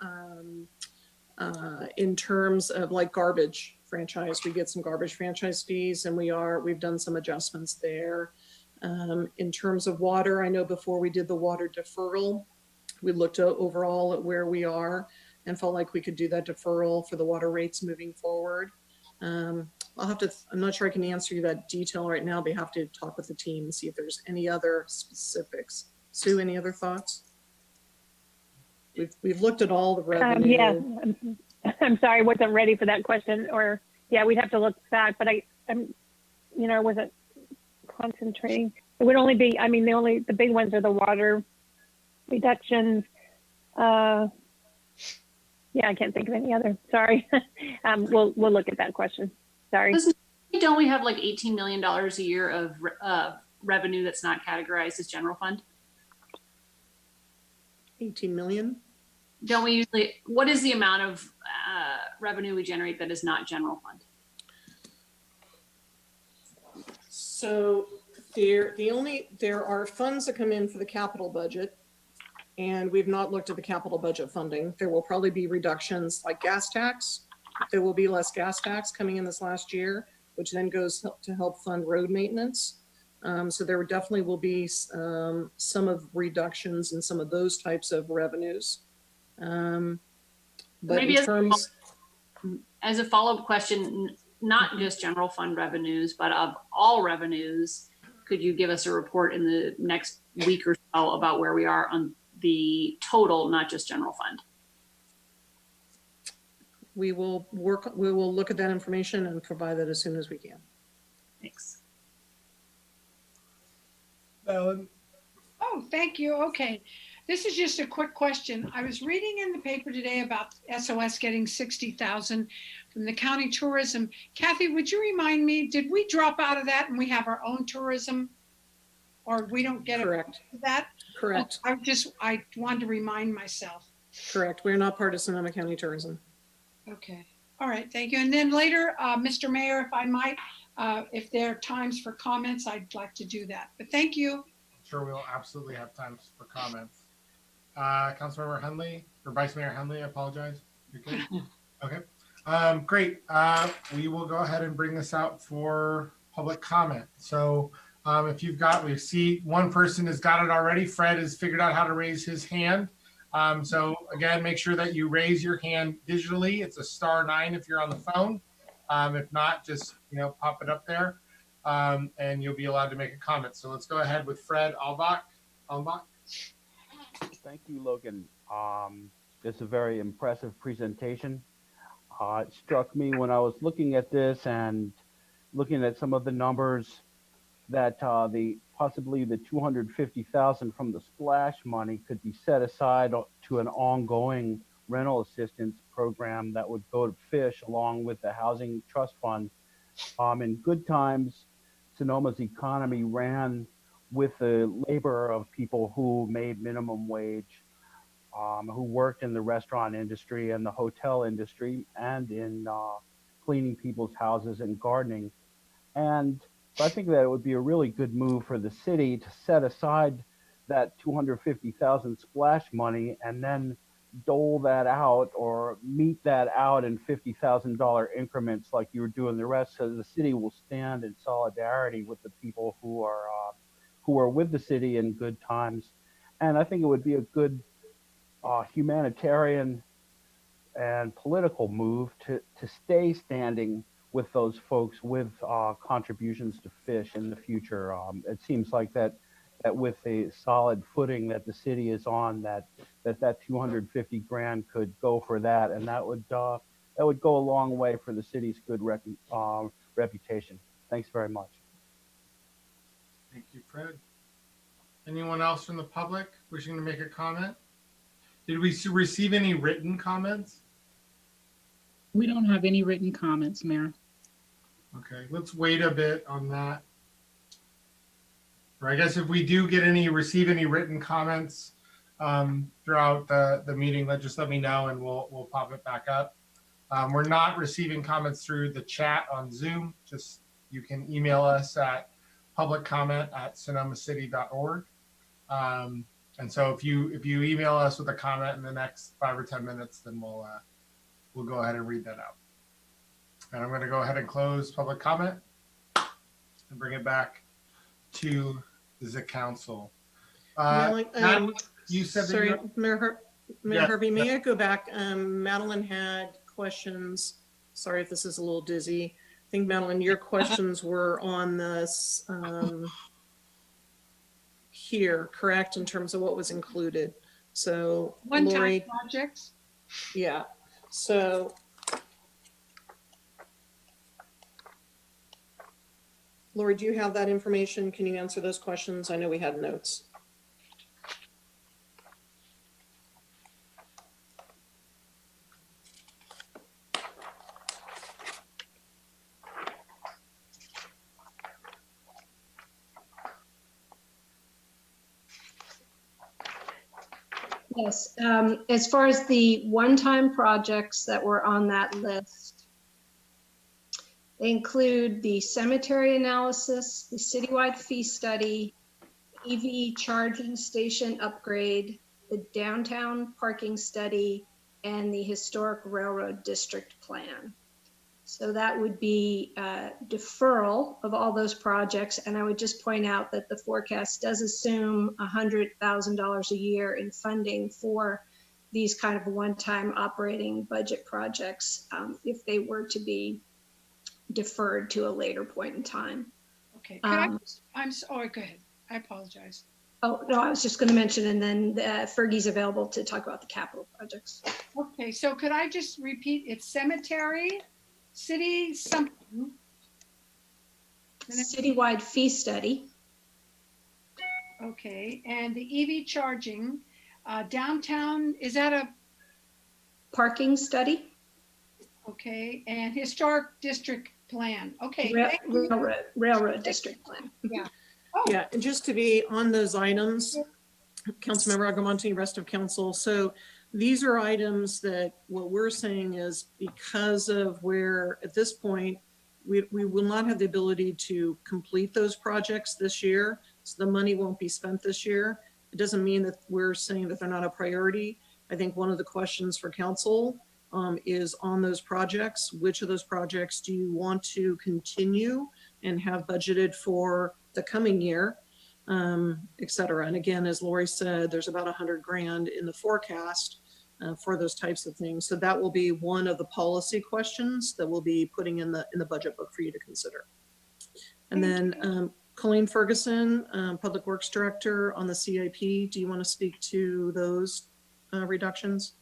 [SPEAKER 2] in terms of like garbage franchise, we get some garbage franchise fees, and we've done some adjustments there. In terms of water, I know before we did the water deferral, we looked overall at where we are and felt like we could do that deferral for the water rates moving forward. I'm not sure I can answer you that detail right now, but you have to talk with the team and see if there's any other specifics. Sue, any other thoughts? We've looked at all the revenue.
[SPEAKER 3] Yeah, I'm sorry, I wasn't ready for that question, or yeah, we'd have to look back, but I wasn't concentrating. It would only be, the big ones are the water reductions. Yeah, I can't think of any other, sorry. We'll look at that question, sorry.
[SPEAKER 6] Don't we have like $18 million a year of revenue that's not categorized as general fund?
[SPEAKER 2] 18 million?
[SPEAKER 6] Don't we usually, what is the amount of revenue we generate that is not general fund?
[SPEAKER 2] So there are funds that come in for the capital budget, and we've not looked at the capital budget funding. There will probably be reductions like gas tax. There will be less gas tax coming in this last year, which then goes to help fund road maintenance. So there definitely will be some of reductions in some of those types of revenues. But
[SPEAKER 6] Maybe
[SPEAKER 2] in terms,
[SPEAKER 6] As a follow-up question, not just general fund revenues, but of all revenues, could you give us a report in the next week or so about where we are on the total, not just general fund?
[SPEAKER 2] We will look at that information and provide that as soon as we can.
[SPEAKER 6] Thanks.
[SPEAKER 1] Ellen?
[SPEAKER 4] Oh, thank you. Okay. This is just a quick question. I was reading in the paper today about SOS getting 60,000 from the county tourism. Kathy, would you remind me, did we drop out of that and we have our own tourism? Or we don't get
[SPEAKER 2] Correct.
[SPEAKER 4] that?
[SPEAKER 2] Correct.
[SPEAKER 4] I wanted to remind myself.
[SPEAKER 2] Correct. We're not part of Sonoma County Tourism.
[SPEAKER 4] Okay. All right. Thank you. And then later, Mr. Mayor, if I might, if there are times for comments, I'd like to do that. But thank you.
[SPEAKER 1] Sure, we'll absolutely have times for comments. Councilmember Henley, or Vice Mayor Henley, I apologize. You're good? Okay. Great. We will go ahead and bring this out for public comment. So if you've got, we see one person has got it already. Fred has figured out how to raise his hand. So again, make sure that you raise your hand digitally. It's a *9 if you're on the phone. If not, just pop it up there, and you'll be allowed to make a comment. So let's go ahead with Fred Almbach.
[SPEAKER 7] Thank you, Logan. It's a very impressive presentation. It struck me when I was looking at this and looking at some of the numbers that possibly the 250,000 from the splash money could be set aside to an ongoing rental assistance program that would go to Fish along with the Housing Trust Fund. In good times, Sonoma's economy ran with the labor of people who made minimum wage, who worked in the restaurant industry and the hotel industry and in cleaning people's houses and gardening. And I think that it would be a really good move for the city to set aside that 250,000 splash money and then dole that out or meet that out in $50,000 increments like you were doing the rest, so the city will stand in solidarity with the people who are with the city in good times. And I think it would be a good humanitarian and political move to stay standing with those folks with contributions to Fish in the future. It seems like that with a solid footing that the city is on, that 250 grand could go for that, and that would go a long way for the city's good reputation. Thanks very much.
[SPEAKER 1] Thank you, Fred. Anyone else from the public wishing to make a comment? Did we receive any written comments?
[SPEAKER 5] We don't have any written comments, Mayor.
[SPEAKER 1] Okay, let's wait a bit on that. Or I guess if we do receive any written comments throughout the meeting, just let me know and we'll pop it back up. We're not receiving comments through the chat on Zoom. Just you can email us at publiccomment@sonomacity.org. And so if you email us with a comment in the next 5 or 10 minutes, then we'll go ahead and read that out. And I'm going to go ahead and close public comment and bring it back to the council. You said
[SPEAKER 2] sorry, Mayor Harvey, may
[SPEAKER 1] yeah.
[SPEAKER 2] I go back? Madeline had questions. Sorry if this is a little dizzy. I think, Madeline, your questions were on this here, correct, in terms of what was included. So
[SPEAKER 4] One-time projects?
[SPEAKER 2] Yeah. So Lori, do you have that information? Can you answer those questions? I know we had notes.
[SPEAKER 8] Yes, as far as the one-time projects that were on that list, they include the cemetery analysis, the citywide fee study, EV charging station upgrade, the downtown parking study, and the historic railroad district plan. So that would be deferral of all those projects. And I would just point out that the forecast does assume $100,000 a year in funding for these kind of one-time operating budget projects, if they were to be deferred to a later point in time.
[SPEAKER 4] Okay, I'm sorry, go ahead. I apologize.
[SPEAKER 8] Oh, no, I was just going to mention, and then Fergie's available to talk about the capital projects.
[SPEAKER 4] Okay, so could I just repeat? It's cemetery, city, something.
[SPEAKER 8] Citywide fee study.
[SPEAKER 4] Okay, and the EV charging, downtown, is that a,
[SPEAKER 8] Parking study.
[SPEAKER 4] okay, and historic district plan. Okay. thank you.
[SPEAKER 8] Railroad district plan.
[SPEAKER 4] Yeah. Oh,
[SPEAKER 2] Yeah, and just to be on those items, Councilmember Agramonte, rest of council. So these are items that what we're saying is because of where at this point, we will not have the ability to complete those projects this year. So the money won't be spent this year. It doesn't mean that we're saying that they're not a priority. I think one of the questions for council is on those projects. Which of those projects do you want to continue and have budgeted for the coming year, et cetera. And again, as Lori said, there's about 100 grand in the forecast for those types of things. So that will be one of the policy questions that we'll be putting in the budget book for you to consider. And then Colleen Ferguson, Public Works Director on the CIP. Do you want to speak to those reductions?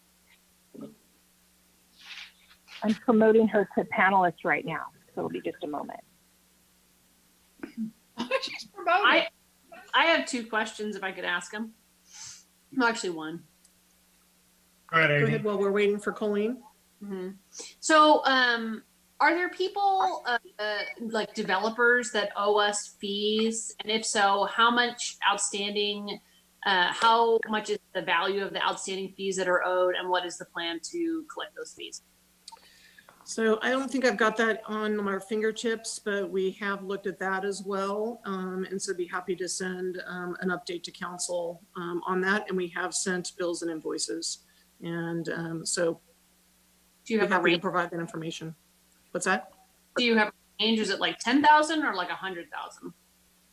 [SPEAKER 9] I'm promoting her to panelist right now, so it'll be just a moment.
[SPEAKER 4] she's promoted.
[SPEAKER 6] I have two questions if I could ask them. No, actually one.
[SPEAKER 1] Go ahead,
[SPEAKER 2] Go
[SPEAKER 1] Amy.
[SPEAKER 2] ahead while we're waiting for Colleen.
[SPEAKER 6] Mm-hmm. So, are there people like developers that owe us fees? And if so, how much outstanding, how much is the value of the outstanding fees that are owed, and what is the plan to collect those fees?
[SPEAKER 2] So I don't think I've got that on my fingertips, but we have looked at that as well. And so be happy to send an update to council on that. And we have sent bills and invoices. And so
[SPEAKER 6] Do you have a
[SPEAKER 2] happy to
[SPEAKER 6] range?
[SPEAKER 2] provide that information. What's that?
[SPEAKER 6] Do you have a range? Is it like 10,000 or like 100,000?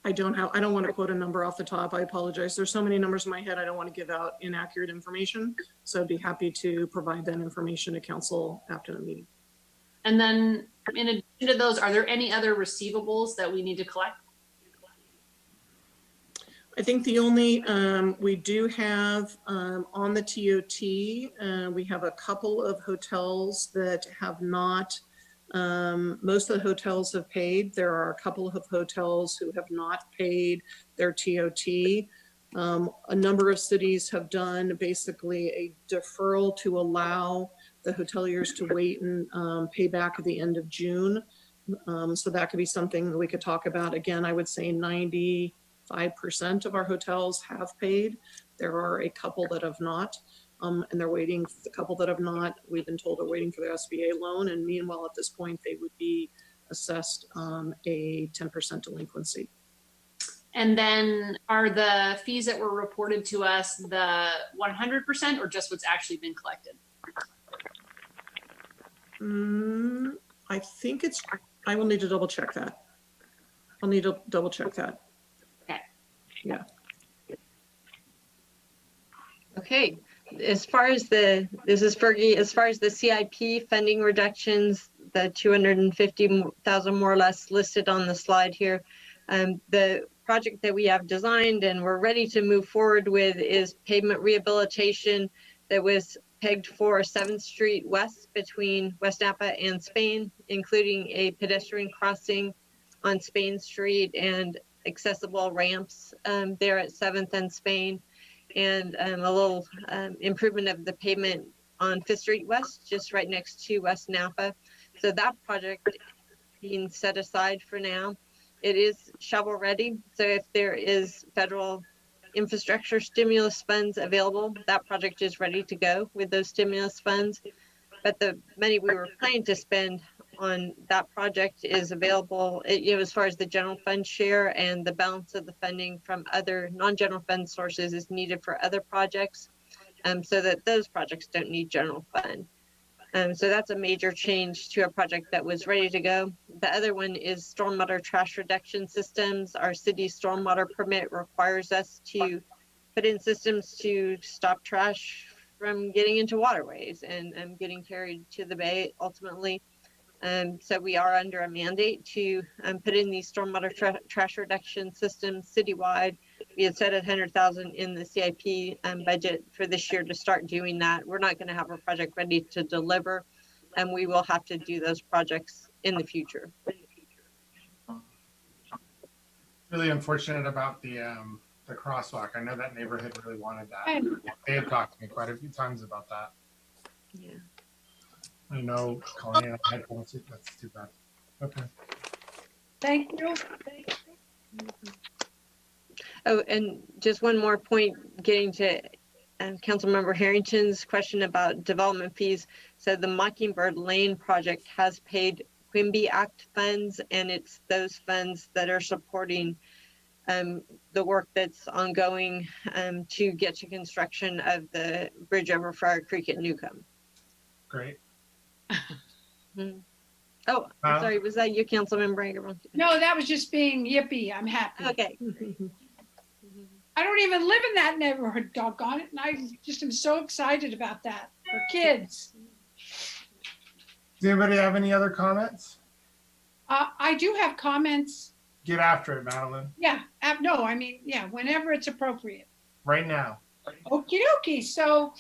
[SPEAKER 2] I don't want to quote a number off the top. I apologize. There's so many numbers in my head. I don't want to give out inaccurate information. So I'd be happy to provide that information to council after the meeting.
[SPEAKER 6] And then in addition to those, are there any other receivables that we need to collect?
[SPEAKER 2] I think the only, we do have on the TOT, we have a couple of hotels that have not, most of the hotels have paid. There are a couple of hotels who have not paid their TOT. A number of cities have done basically a deferral to allow the hoteliers to wait and pay back at the end of June. So that could be something that we could talk about. Again, I would say 95% of our hotels have paid. There are a couple that have not, and they're waiting. The couple that have not, we've been told, are waiting for their SBA loan. And meanwhile, at this point, they would be assessed a 10% delinquency.
[SPEAKER 6] And then are the fees that were reported to us the 100% or just what's actually been collected?
[SPEAKER 2] I think it's, I will need to double check that. I'll need to double check that.
[SPEAKER 6] Okay.
[SPEAKER 2] Yeah.
[SPEAKER 10] Okay, as far as this is Fergie, as far as the CIP funding reductions, the 250,000 more or less listed on the slide here, the project that we have designed and we're ready to move forward with is pavement rehabilitation that was pegged for 7th Street West between West Napa and Spain, including a pedestrian crossing on Spain Street and accessible ramps there at 7th and Spain, and a little improvement of the pavement on 5th Street West, just right next to West Napa. So that project being set aside for now. It is shovel ready. So if there is federal infrastructure stimulus funds available, that project is ready to go with those stimulus funds. But the money we were planning to spend on that project is available, as far as the general fund share, and the balance of the funding from other non-general fund sources is needed for other projects, so that those projects don't need general fund. So that's a major change to a project that was ready to go. The other one is stormwater trash reduction systems. Our city stormwater permit requires us to put in systems to stop trash from getting into waterways and getting carried to the bay ultimately. So we are under a mandate to put in these stormwater trash reduction systems citywide. We had set 100,000 in the CIP budget for this year to start doing that. We're not going to have a project ready to deliver, and we will have to do those projects in the future.
[SPEAKER 1] Really unfortunate about the crosswalk. I know that neighborhood really wanted that. They have talked to me quite a few times about that.
[SPEAKER 10] Yeah.
[SPEAKER 1] I know Colleen and I had conversations. That's too bad. Okay.
[SPEAKER 4] Thank you.
[SPEAKER 10] Oh, and just one more point, getting to Councilmember Harrington's question about development fees. So the Mockingbird Lane project has paid Quimby Act funds, and it's those funds that are supporting the work that's ongoing to get to construction of the bridge over Friar Creek at Newcomb.
[SPEAKER 1] Great.
[SPEAKER 10] Oh, I'm sorry. Was that you, Councilmember Agarwal?
[SPEAKER 4] No, that was just being yippee. I'm happy.
[SPEAKER 10] Okay.
[SPEAKER 4] I don't even live in that neighborhood, doggone it. And I just am so excited about that for kids.
[SPEAKER 1] Does anybody have any other comments?
[SPEAKER 4] I do have comments.
[SPEAKER 1] Get after it, Madeline.
[SPEAKER 4] Yeah. No, I mean, yeah, whenever it's appropriate.
[SPEAKER 1] Right now.
[SPEAKER 4] Okie dokie. So,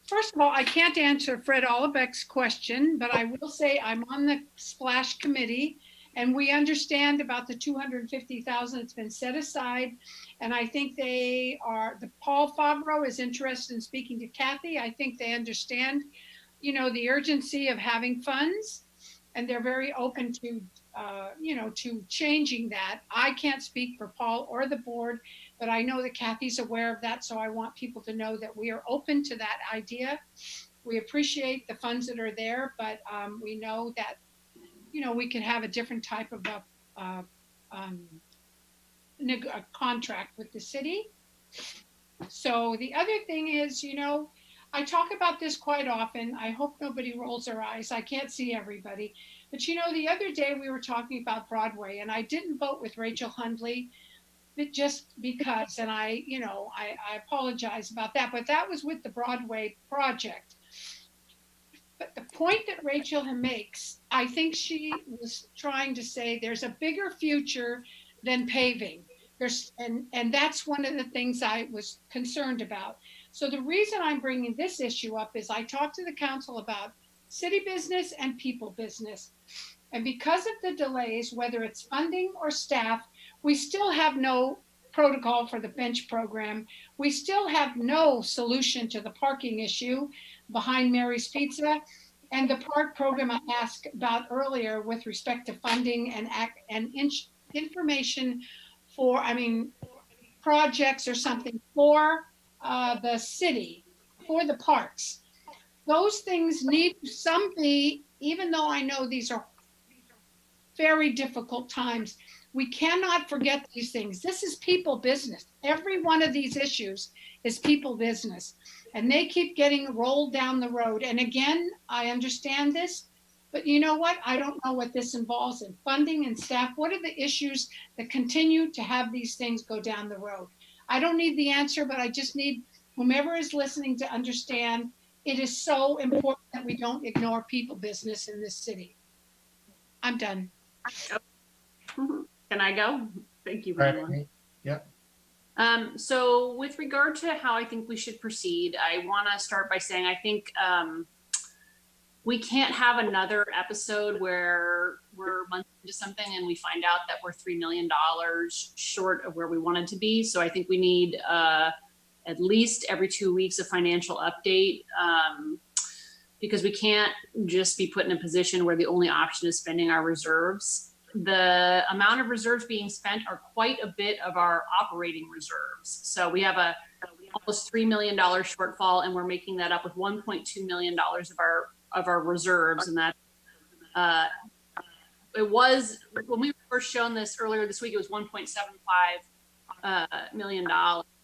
[SPEAKER 4] first of all, I can't answer Fred Olebeck's question, but I will say I'm on the Splash Committee, and we understand about the 250,000 that's been set aside. And I think Paul Favreau is interested in speaking to Kathy. I think they understand, you know, the urgency of having funds, and they're very open to, you know, to changing that. I can't speak for Paul or the board, but I know that Kathy's aware of that. So I want people to know that we are open to that idea. We appreciate the funds that are there, but we know that, you know, we can have a different type of a contract with the city. So the other thing is, you know, I talk about this quite often. I hope nobody rolls their eyes. I can't see everybody. But, you know, the other day we were talking about Broadway, and I didn't vote with Rachel Hundley, but just because, and I apologize about that, but that was with the Broadway project. But the point that Rachel makes, I think she was trying to say there's a bigger future than paving. And that's one of the things I was concerned about. So the reason I'm bringing this issue up is I talked to the council about city business and people business. And because of the delays, whether it's funding or staff, we still have no protocol for the bench program. We still have no solution to the parking issue behind Mary's Pizza. And the park program I asked about earlier with respect to funding and information for, projects or something for the city, for the parks. Those things need some be, even though I know these are very difficult times, we cannot forget these things. This is people business. Every one of these issues is people business, and they keep getting rolled down the road. And again, I understand this, but you know what? I don't know what this involves in funding and staff. What are the issues that continue to have these things go down the road? I don't need the answer, but I just need whomever is listening to understand it is so important that we don't ignore people business in this city. I'm done.
[SPEAKER 6] Can I go? Thank you, Madeline.
[SPEAKER 1] Yeah.
[SPEAKER 6] So with regard to how I think we should proceed, I want to start by saying I think we can't have another episode where we're months into something and we find out that we're $3 million short of where we wanted to be. So I think we need at least every 2 weeks a financial update, because we can't just be put in a position where the only option is spending our reserves. The amount of reserves being spent are quite a bit of our operating reserves. So we have almost $3 million shortfall, and we're making that up with $1.2 million of our reserves. And that it was, when we were first shown this earlier this week, it was $1.75 million.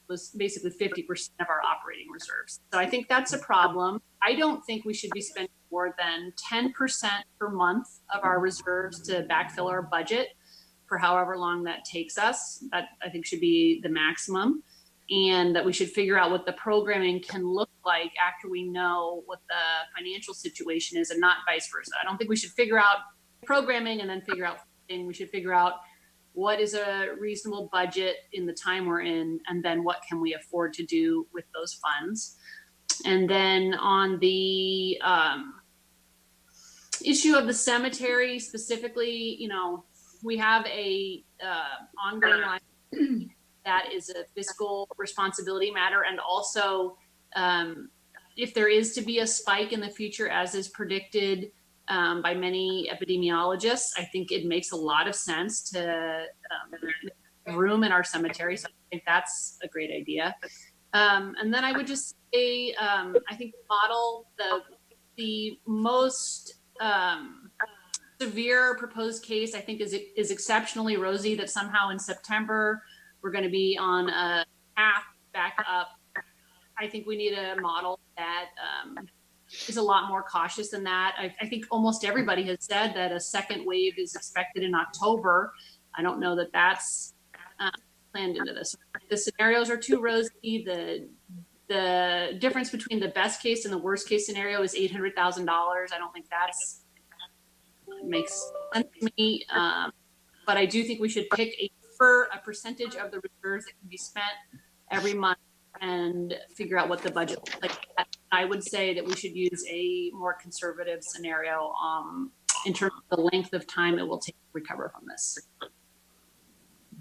[SPEAKER 6] Was basically 50% of our operating reserves. So I think that's a problem. I don't think we should be spending more than 10% per month of our reserves to backfill our budget for however long that takes us. That I think should be the maximum. and that we should figure out what the programming can look like after we know what the financial situation is, and not vice versa. I don't think we should figure out programming and then figure out funding. We should figure out what is a reasonable budget in the time we're in, and then what can we afford to do with those funds. And then on the issue of the cemetery specifically, you know, we have a ongoing line that is a fiscal responsibility matter. And also, if there is to be a spike in the future, as is predicted by many epidemiologists, I think it makes a lot of sense to make room in our cemetery. So I think that's a great idea. And then I would just say, I think the most severe proposed case, I think, is exceptionally rosy, that somehow in September we're going to be on a path back up. I think we need a model that is a lot more cautious than that. I think almost everybody has said that a second wave is expected in October. I don't know that that's planned into this. The scenarios are too rosy. The difference between the best case and the worst case scenario is $800,000. I don't think that's makes sense to me. But I do think we should pick a percentage of the reserves that can be spent every month and figure out what the budget looks like. I would say that we should use a more conservative scenario in terms of the length of time it will take to recover from this.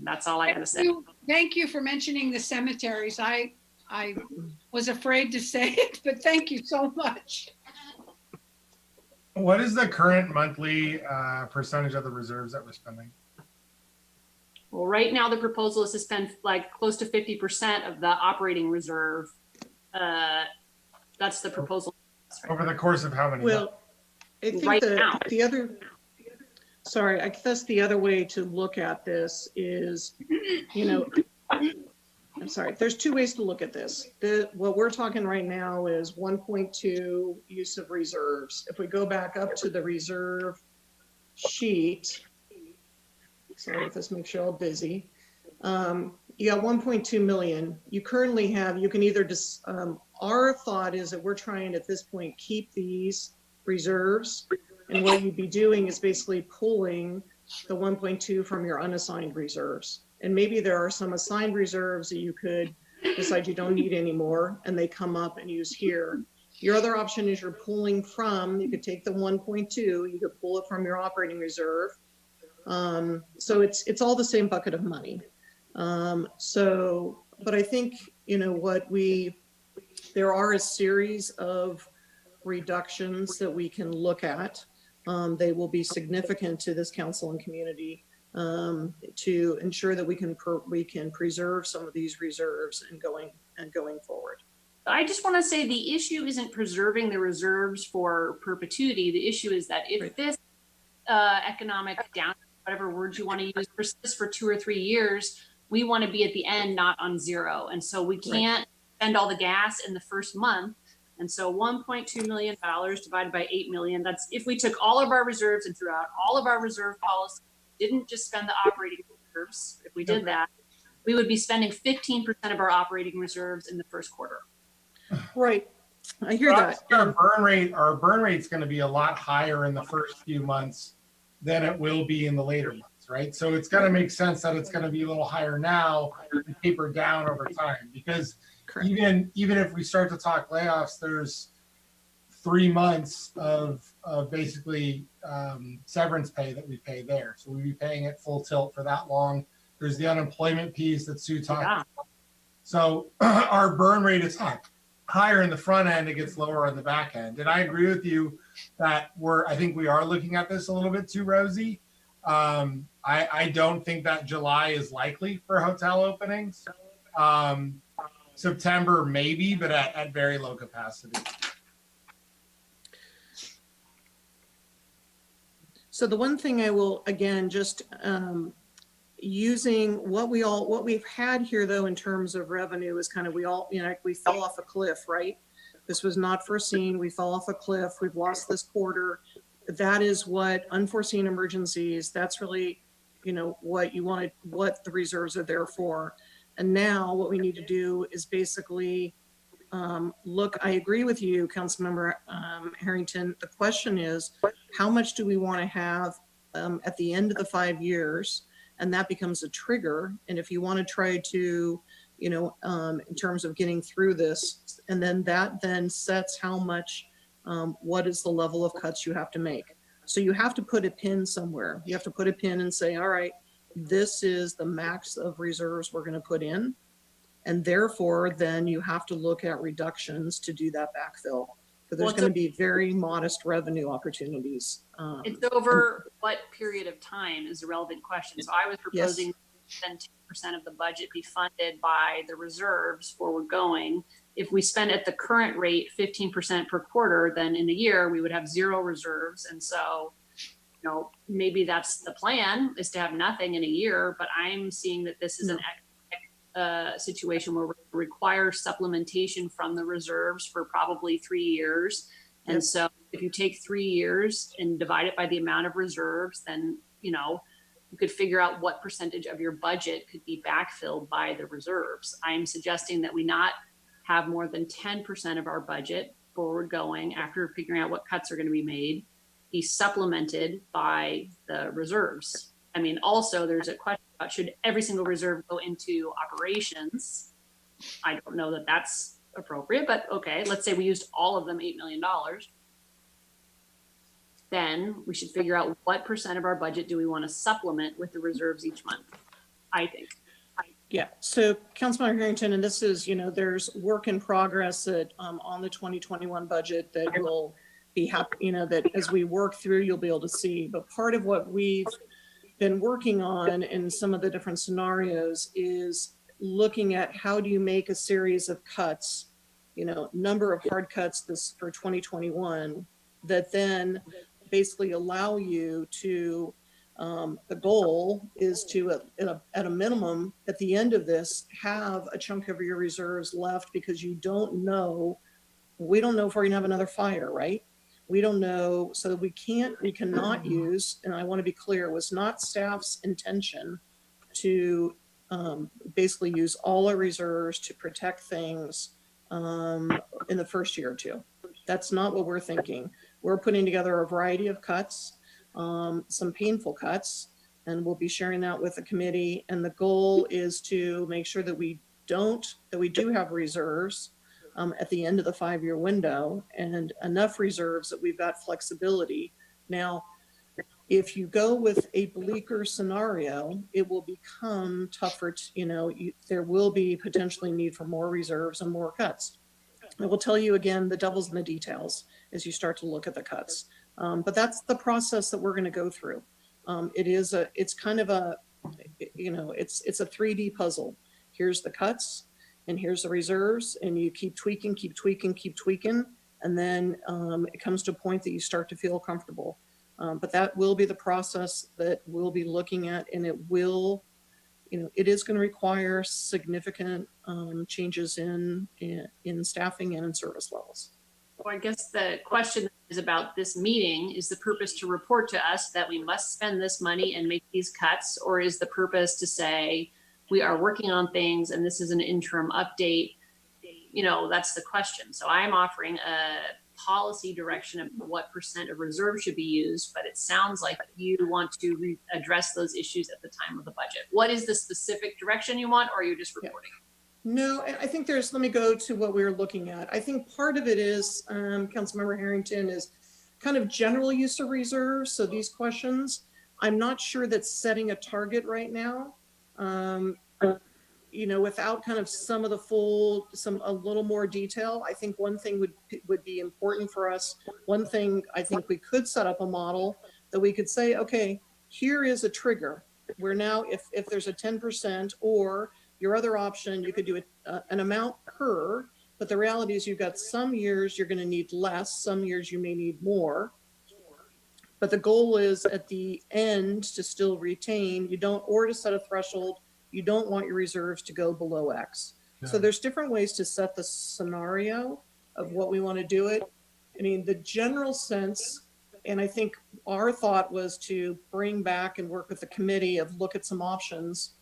[SPEAKER 6] That's all I got to say.
[SPEAKER 4] Thank you for mentioning the cemeteries. I was afraid to say it, but thank you so much.
[SPEAKER 1] What is the current monthly percentage of the reserves that we're spending?
[SPEAKER 6] Well, right now the proposal is to spend like close to 50% of the operating reserve. That's the proposal.
[SPEAKER 1] Over the course of how many months?
[SPEAKER 2] Well, I think
[SPEAKER 6] Right now.
[SPEAKER 2] the other, sorry, I guess the other way to look at this is, you know, I'm sorry, there's two ways to look at this. What we're talking right now is 1.2 use of reserves. If we go back up to the reserve sheet, sorry if this makes you all busy. You got 1.2 million. You currently have, you can either just, our thought is that we're trying at this point, keep these reserves. And what you'd be doing is basically pulling the 1.2 from your unassigned reserves. And maybe there are some assigned reserves that you could decide you don't need anymore and they come up and use here. Your other option is you're pulling from, you could take the 1.2, you could pull it from your operating reserve. So it's all the same bucket of money. But I think, you know, there are a series of reductions that we can look at. They will be significant to this council and community to ensure that we can preserve some of these reserves and going forward.
[SPEAKER 6] I just want to say the issue isn't preserving the reserves for perpetuity. The issue is that if this economic downturn, whatever words you want to use, persists for 2 or 3 years, we want to be at the end, not on zero. And so we can't spend all the gas in the first month. And so $1.2 million divided by 8 million, that's if we took all of our reserves and threw out all of our reserve policies, didn't just spend the operating reserves. If we did that, we would be spending 15% of our operating reserves in the first quarter.
[SPEAKER 2] Right. I hear that.
[SPEAKER 1] Our burn rate's going to be a lot higher in the first few months than it will be in the later months, right? So it's going to make sense that it's going to be a little higher now and taper down over time, because even if we start to talk layoffs, there's 3 months of basically severance pay that we pay there. So we'd be paying it full tilt for that long. There's the unemployment piece that Sue talked about. So our burn rate is higher in the front end, it gets lower on the back end. And I agree with you that I think we are looking at this a little bit too rosy. I don't think that July is likely for hotel openings. September maybe, but at very low capacity.
[SPEAKER 2] So the one thing I will, again, just using what we've had here though in terms of revenue is kind of, we fell off a cliff, right? This was not foreseen. We fell off a cliff. We've lost this quarter. That is what unforeseen emergencies, that's really, what you wanted, what the reserves are there for. And now what we need to do is basically look, I agree with you, Councilmember Harrington. The question is, how much do we want to have at the end of the 5 years? And that becomes a trigger. And if you want to try to, you know, in terms of getting through this, and then that then sets how much, what is the level of cuts you have to make. So you have to put a pin somewhere. You have to put a pin and say, all right, this is the max of reserves we're going to put in. And therefore, then you have to look at reductions to do that backfill. But there's going to be very modest revenue opportunities.
[SPEAKER 6] It's over what period of time is a relevant question. So I was proposing then 10% of the budget be funded by the reserves forward going. If we spend at the current rate 15% per quarter, then in a year we would have 0 reserves. And so, you know, maybe that's the plan, is to have nothing in a year. But I'm seeing that this is an situation where we require supplementation from the reserves for probably 3 years. And so if you take 3 years and divide it by the amount of reserves, then, you know, you could figure out what percentage of your budget could be backfilled by the reserves. I'm suggesting that we not have more than 10% of our budget forward going after figuring out what cuts are going to be made, be supplemented by the reserves. I mean, also there's a question about should every single reserve go into operations? I don't know that that's appropriate, but okay, let's say we used all of them, $8 million. Then we should figure out what percent of our budget do we want to supplement with the reserves each month, I think.
[SPEAKER 2] Yeah, so Councilmember Harrington, and this is, you know, there's work in progress that on the 2021 budget that will be happy, you know, that as we work through, you'll be able to see. But part of what we've been working on in some of the different scenarios is looking at how do you make a series of cuts, you know, number of hard cuts this for 2021 that then basically allow you to, the goal is to, at a minimum, at the end of this, have a chunk of your reserves left because you don't know, we don't know if we're gonna have another fire, right? We don't know, so we cannot use, and I want to be clear, it was not staff's intention to basically use all our reserves to protect things in the first year or two. That's not what we're thinking. We're putting together a variety of cuts, some painful cuts, and we'll be sharing that with the committee. And the goal is to make sure that we do have reserves at the end of the 5-year window and enough reserves that we've got flexibility. Now, if you go with a bleaker scenario, it will become tougher to, you know, there will be potentially need for more reserves and more cuts. I will tell you again, the devil's in the details as you start to look at the cuts. But that's the process that we're going to go through. It's kind of a, you know, it's a 3D puzzle. Here's the cuts and here's the reserves, and you keep tweaking, and then it comes to a point that you start to feel comfortable. But that will be the process that we'll be looking at, and it will, you know, it is going to require significant changes in staffing and in service levels.
[SPEAKER 6] Well, I guess the question is about this meeting. Is the purpose to report to us that we must spend this money and make these cuts, or is the purpose to say we are working on things and this is an interim update? You know, that's the question. So I'm offering a policy direction of what percent of reserve should be used, but it sounds like you want to address those issues at the time of the budget. What is the specific direction you want, or are you just reporting?
[SPEAKER 2] Yeah. No, I think let me go to what we were looking at. I think part of it is, Councilmember Harrington, is kind of general use of reserves. So these questions, I'm not sure that setting a target right now, you know, without kind of some of the a little more detail. I think one thing would be important for us. One thing I think we could set up a model that we could say, okay, here is a trigger where now if there's a 10%, or your other option, you could do an amount per, but the reality is you've got some years you're going to need less, some years you may need more. But the goal is at the end to still retain, or to set a threshold, you don't want your reserves to go below X. Yeah. So there's different ways to set the scenario of what we want to do it. I mean, the general sense, and I think our thought was to bring back and work with the committee of look at some options.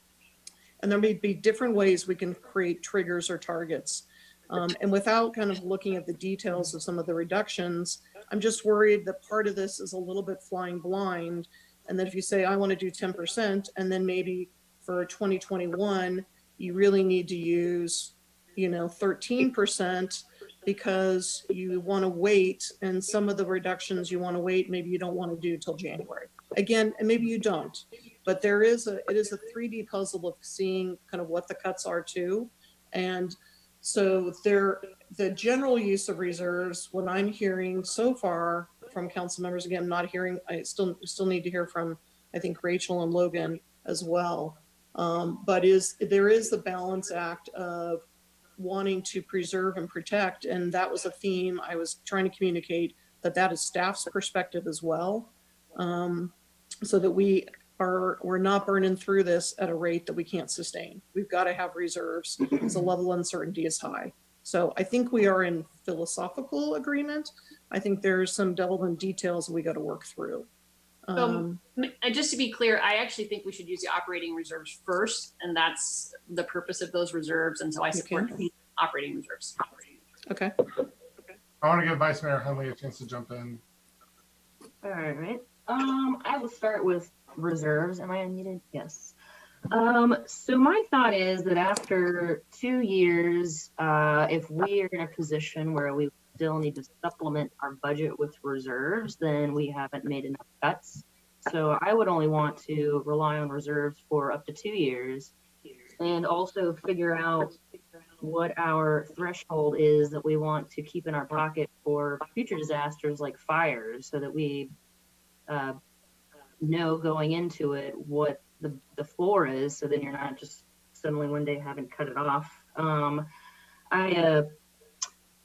[SPEAKER 2] And there may be different ways we can create triggers or targets. And without kind of looking at the details of some of the reductions, I'm just worried that part of this is a little bit flying blind. And that if you say, I want to do 10%, and then maybe for 2021, you really need to use, 13% because you want to wait, and some of the reductions you want to wait, maybe you don't want to do till January. Again, and maybe you don't, but it is a 3D puzzle of seeing kind of what the cuts are too. And so the general use of reserves, what I'm hearing so far from council members, again, I'm not hearing, I still need to hear from, I think, Rachel and Logan as well. But there is the balance act of wanting to preserve and protect. And that was a theme I was trying to communicate, that is staff's perspective as well. So that we're not burning through this at a rate that we can't sustain. We've got to have reserves because the level of uncertainty is high. So I think we are in philosophical agreement. I think there's some devil in details we got to work through.
[SPEAKER 6] Just to be clear, I actually think we should use the operating reserves first, and that's the purpose of those reserves. And so I support the operating reserves.
[SPEAKER 2] Okay.
[SPEAKER 1] I want to give Vice Mayor Hunley a chance to jump in.
[SPEAKER 11] All right. I will start with reserves. Am I unmuted? Yes. So my thought is that after 2 years, if we are in a position where we still need to supplement our budget with reserves, then we haven't made enough cuts. So I would only want to rely on reserves for up to 2 years, and also figure out what our threshold is that we want to keep in our pocket for future disasters like fires, so that we know going into it what the floor is, so then you're not just suddenly one day having cut it off.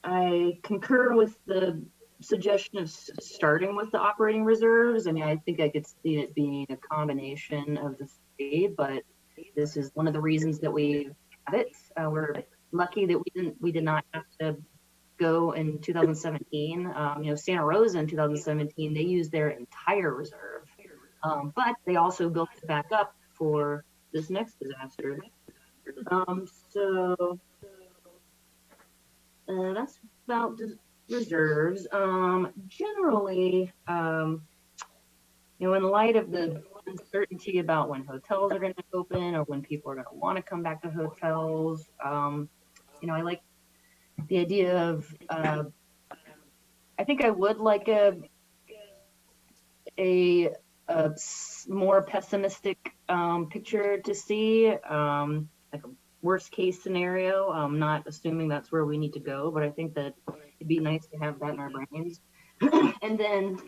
[SPEAKER 11] I concur with the suggestion of starting with the operating reserves. I mean, I think I could see it being a combination of the three, but this is one of the reasons that we have it. We're lucky that we did not have to go in 2017. Santa Rosa in 2017, they used their entire reserve, but they also built it back up for this next disaster. So that's about reserves. Generally, in light of the uncertainty about when hotels are going to open or when people are going to want to come back to hotels, I like the idea of, I think I would like a more pessimistic picture to see, like a worst case scenario. I'm not assuming that's where we need to go, but I think that it'd be nice to have that in our brains. And then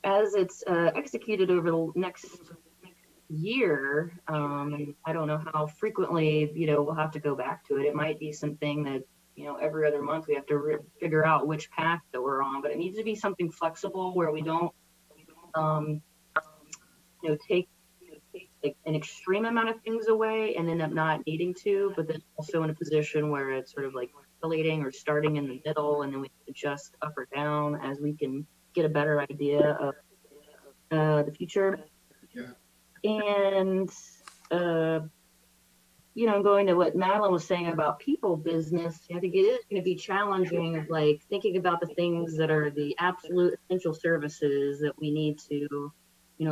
[SPEAKER 11] as it's executed over the next year, and I don't know how frequently, we'll have to go back to it. It might be something that, every other month we have to figure out which path that we're on, but it needs to be something flexible where we don't, take like an extreme amount of things away and end up not needing to, but then also in a position where it's sort of like oscillating or starting in the middle, and then we adjust up or down as we can get a better idea of the future. Yeah. And going to what Madeline was saying about people business, I think it is going to be challenging, like thinking about the things that are the absolute essential services that we need to,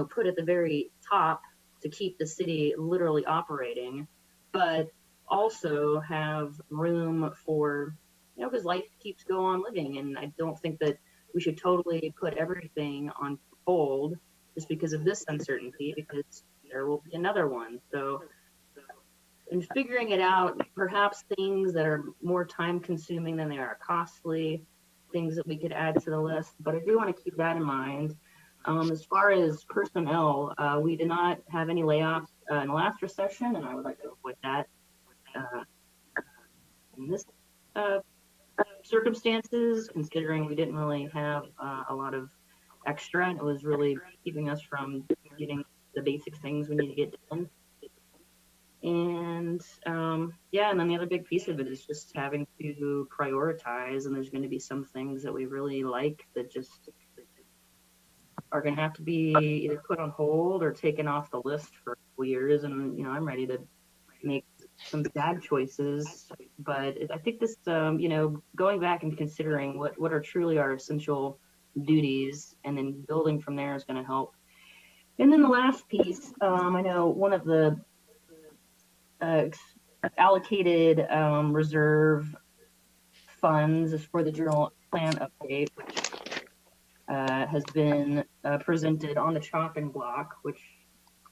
[SPEAKER 11] put at the very top to keep the city literally operating, but also have room for, because life keeps going on living. And I don't think that we should totally put everything on hold just because of this uncertainty, because there will be another one. So in figuring it out, perhaps things that are more time consuming than they are costly, things that we could add to the list, but I do want to keep that in mind. As far as personnel, we did not have any layoffs in the last recession, and I would like to avoid that in this circumstances, considering we didn't really have a lot of extra, and it was really keeping us from getting the basic things we need to get done. And and then the other big piece of it is just having to prioritize, and there's going to be some things that we really like that just are going to have to be either put on hold or taken off the list for a couple years. And, you know, I'm ready to make some sad choices. But I think this, you know, going back and considering what are truly our essential duties and then building from there is going to help. And then the last piece, I know one of the allocated reserve funds is for the general plan update, which has been presented on the chopping block, which,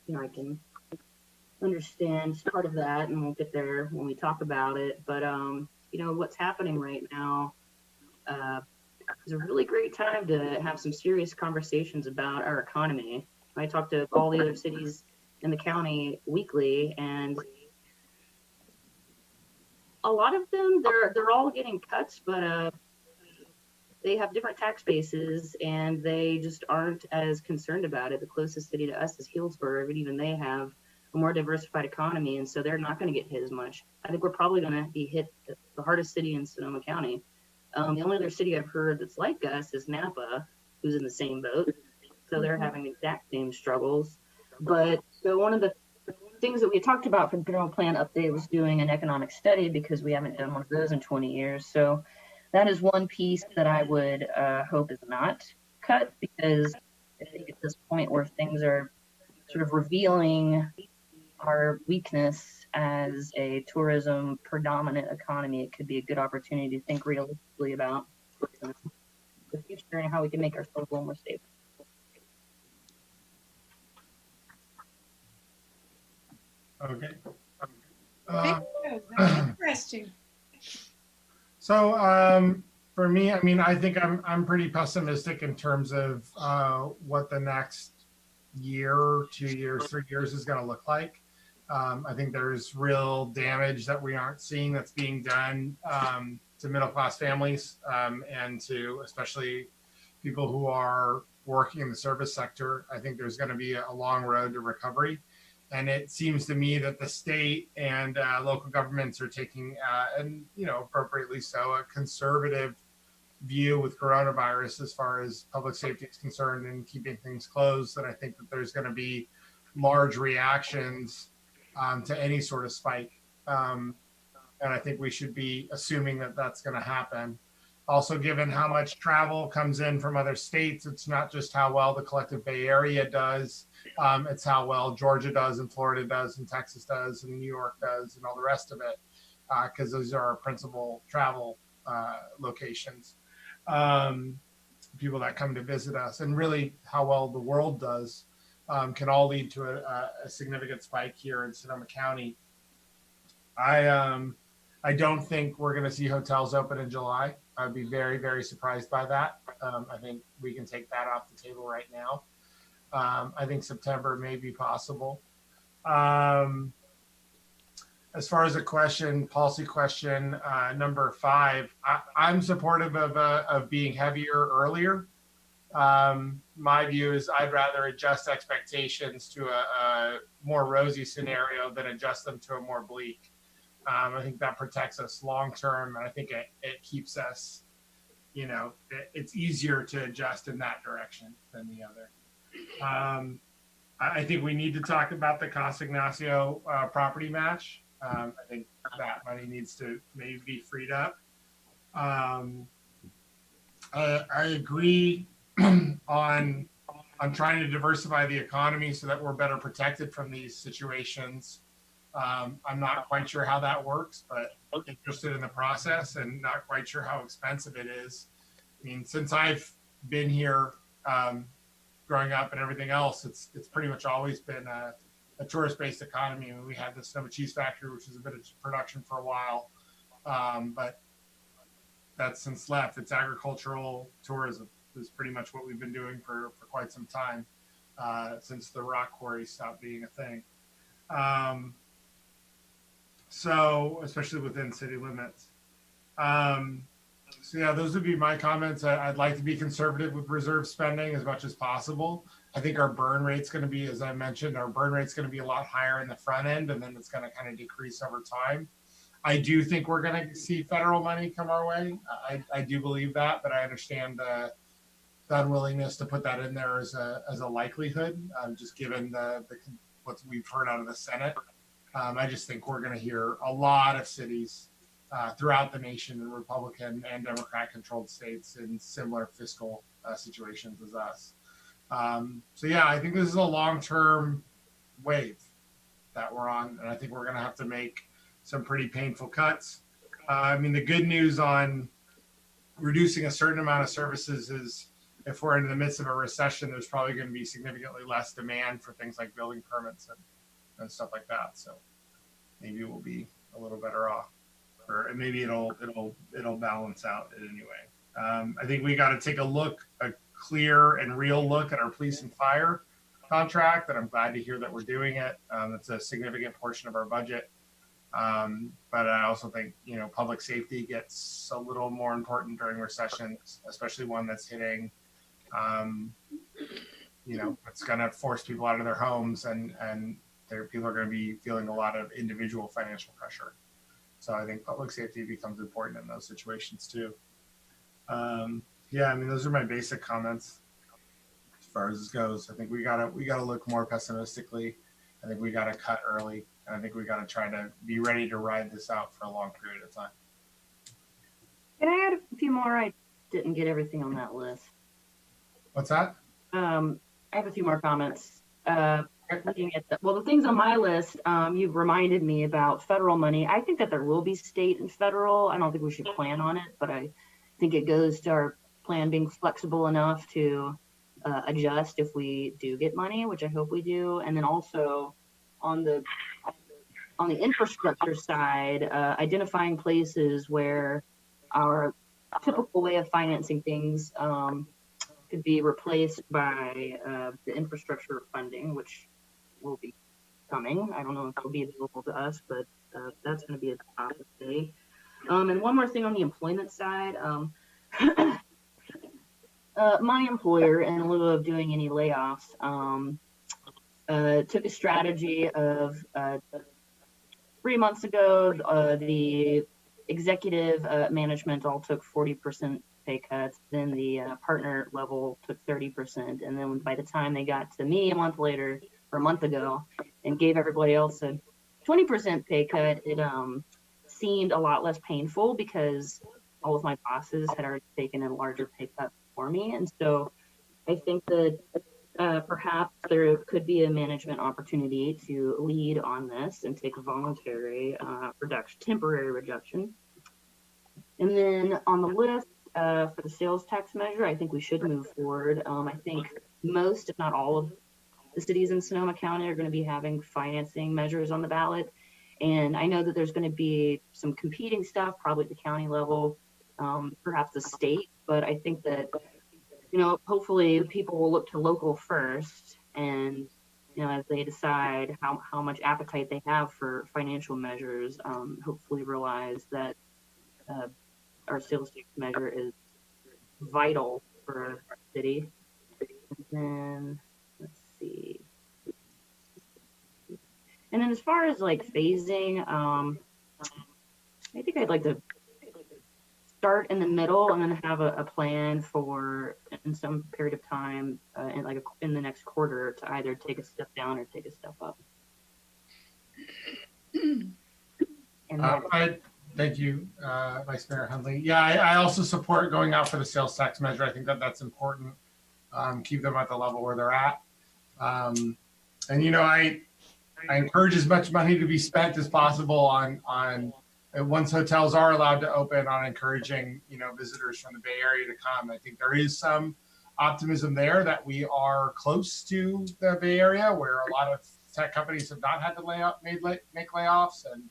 [SPEAKER 11] you know, I can understand part of that, and we'll get there when we talk about it. But you know, what's happening right now is a really great time to have some serious conversations about our economy. I talk to all the other cities in the county weekly, and a lot of them, they're all getting cuts, but they have different tax bases and they just aren't as concerned about it. The closest city to us is Healdsburg, and even they have a more diversified economy, and so they're not going to get hit as much. I think we're probably going to be hit the hardest city in Sonoma County. The only other city I've heard that's like us is Napa, who's in the same boat. So they're having the exact same struggles. But so one of the things that we talked about for the general plan update was doing an economic study, because we haven't done one of those in 20 years. So that is one piece that I would hope is not cut, because I think at this point where things are sort of revealing our weakness as a tourism predominant economy, it could be a good opportunity to think realistically about the future and how we can make ourselves a little more stable.
[SPEAKER 1] Okay.
[SPEAKER 4] Thank you. That's interesting.
[SPEAKER 1] So for me, I mean, I think I'm pretty pessimistic in terms of what the next year, 2 years, 3 years is going to look like. I think there's real damage that we aren't seeing that's being done to middle-class families and to especially people who are working in the service sector. I think there's going to be a long road to recovery. And it seems to me that the state and local governments are taking, and you know, appropriately so, a conservative view with coronavirus as far as public safety is concerned and keeping things closed. And I think that there's going to be large reactions to any sort of spike. And I think we should be assuming that that's going to happen. Also, given how much travel comes in from other states, it's not just how well the collective Bay Area does, it's how well Georgia does and Florida does and Texas does and New York does and all the rest of it, because those are our principal travel locations, people that come to visit us, and really how well the world does can all lead to a significant spike here in Sonoma County. I don't think we're going to see hotels open in July. I'd be very, very surprised by that. I think we can take that off the table right now. I think September may be possible. As far as a question, policy question, number 5, I'm supportive of being heavier earlier. My view is I'd rather adjust expectations to a more rosy scenario than adjust them to a more bleak. I think that protects us long term, and I think it keeps us, you know, it's easier to adjust in that direction than the other. I think we need to talk about the Casa Ignacio property match. I think that money needs to maybe be freed up. I agree on trying to diversify the economy so that we're better protected from these situations. I'm not quite sure how that works, but interested in the process and not quite sure how expensive it is. I mean, since I've been here growing up and everything else, it's pretty much always been a tourist-based economy. I mean, we had the Sonoma Cheese Factory, which was a bit of production for a while, but that's since left. It's agricultural tourism is pretty much what we've been doing for quite some time, since the rock quarry stopped being a thing. So especially within city limits. So yeah, those would be my comments. I'd like to be conservative with reserve spending as much as possible. I think our burn rate's going to be, as I mentioned, our burn rate's going to be a lot higher in the front end, and then it's going to kind of decrease over time. I do think we're going to see federal money come our way. I do believe that, but I understand the unwillingness to put that in there as a likelihood, just given what we've heard out of the Senate. I just think we're going to hear a lot of cities throughout the nation in Republican and Democrat controlled states in similar fiscal situations as us. So yeah, I think this is a long-term wave that we're on, and I think we're going to have to make some pretty painful cuts. I mean, the good news on reducing a certain amount of services is if we're in the midst of a recession, there's probably going to be significantly less demand for things like building permits and stuff like that. So maybe we'll be a little better off, or maybe it'll balance out in any way. I think we got to take a clear and real look at our police and fire contract, and I'm glad to hear that we're doing it. It's a significant portion of our budget. But I also think, public safety gets a little more important during recessions, especially one that's hitting, it's going to force people out of their homes, and people are going to be feeling a lot of individual financial pressure. So I think public safety becomes important in those situations too. Yeah, I mean, those are my basic comments as far as this goes. I think we gotta look more pessimistically. I think we gotta cut early. And I think we gotta try to be ready to ride this out for a long period of time.
[SPEAKER 11] Can I add a few more? I didn't get everything on that list.
[SPEAKER 1] What's that?
[SPEAKER 11] I have a few more comments. Looking at the things on my list, you've reminded me about federal money. I think that there will be state and federal. I don't think we should plan on it, but I think it goes to our plan being flexible enough to adjust if we do get money, which I hope we do. And then also on the infrastructure side, identifying places where our typical way of financing things could be replaced by the infrastructure funding, which will be coming. I don't know if it'll be available to us, but that's going to be a topic today. And one more thing on the employment side. My employer, in lieu of doing any layoffs, took a strategy of 3 months ago, the executive management all took 40% pay cuts. Then the partner level took 30%. And then by the time they got to me a month ago, and gave everybody else a 20% pay cut, it seemed a lot less painful because all of my bosses had already taken a larger pay cut for me. And so I think that perhaps there could be a management opportunity to lead on this and take a voluntary temporary reduction. And then on the list for the sales tax measure, I think we should move forward. I think most, if not all, of the cities in Sonoma County are going to be having financing measures on the ballot. And I know that there's going to be some competing stuff, probably at the county level, perhaps the state, but I think that, hopefully people will look to local first, and, as they decide how much appetite they have for financial measures, hopefully realize that our sales tax measure is vital for our city. And then, let's see. And then as far as like phasing, I think I'd like to start in the middle and then have a plan for in some period of time in the next quarter to either take a step down or take a step up.
[SPEAKER 1] Thank you, Vice Mayor Hundley. Yeah, I also support going out for the sales tax measure. I think that's important. Keep them at the level where they're at. And I encourage as much money to be spent as possible on once hotels are allowed to open, on encouraging visitors from the Bay Area to come. I think there is some optimism there that we are close to the Bay Area, where a lot of tech companies have not had to make layoffs, and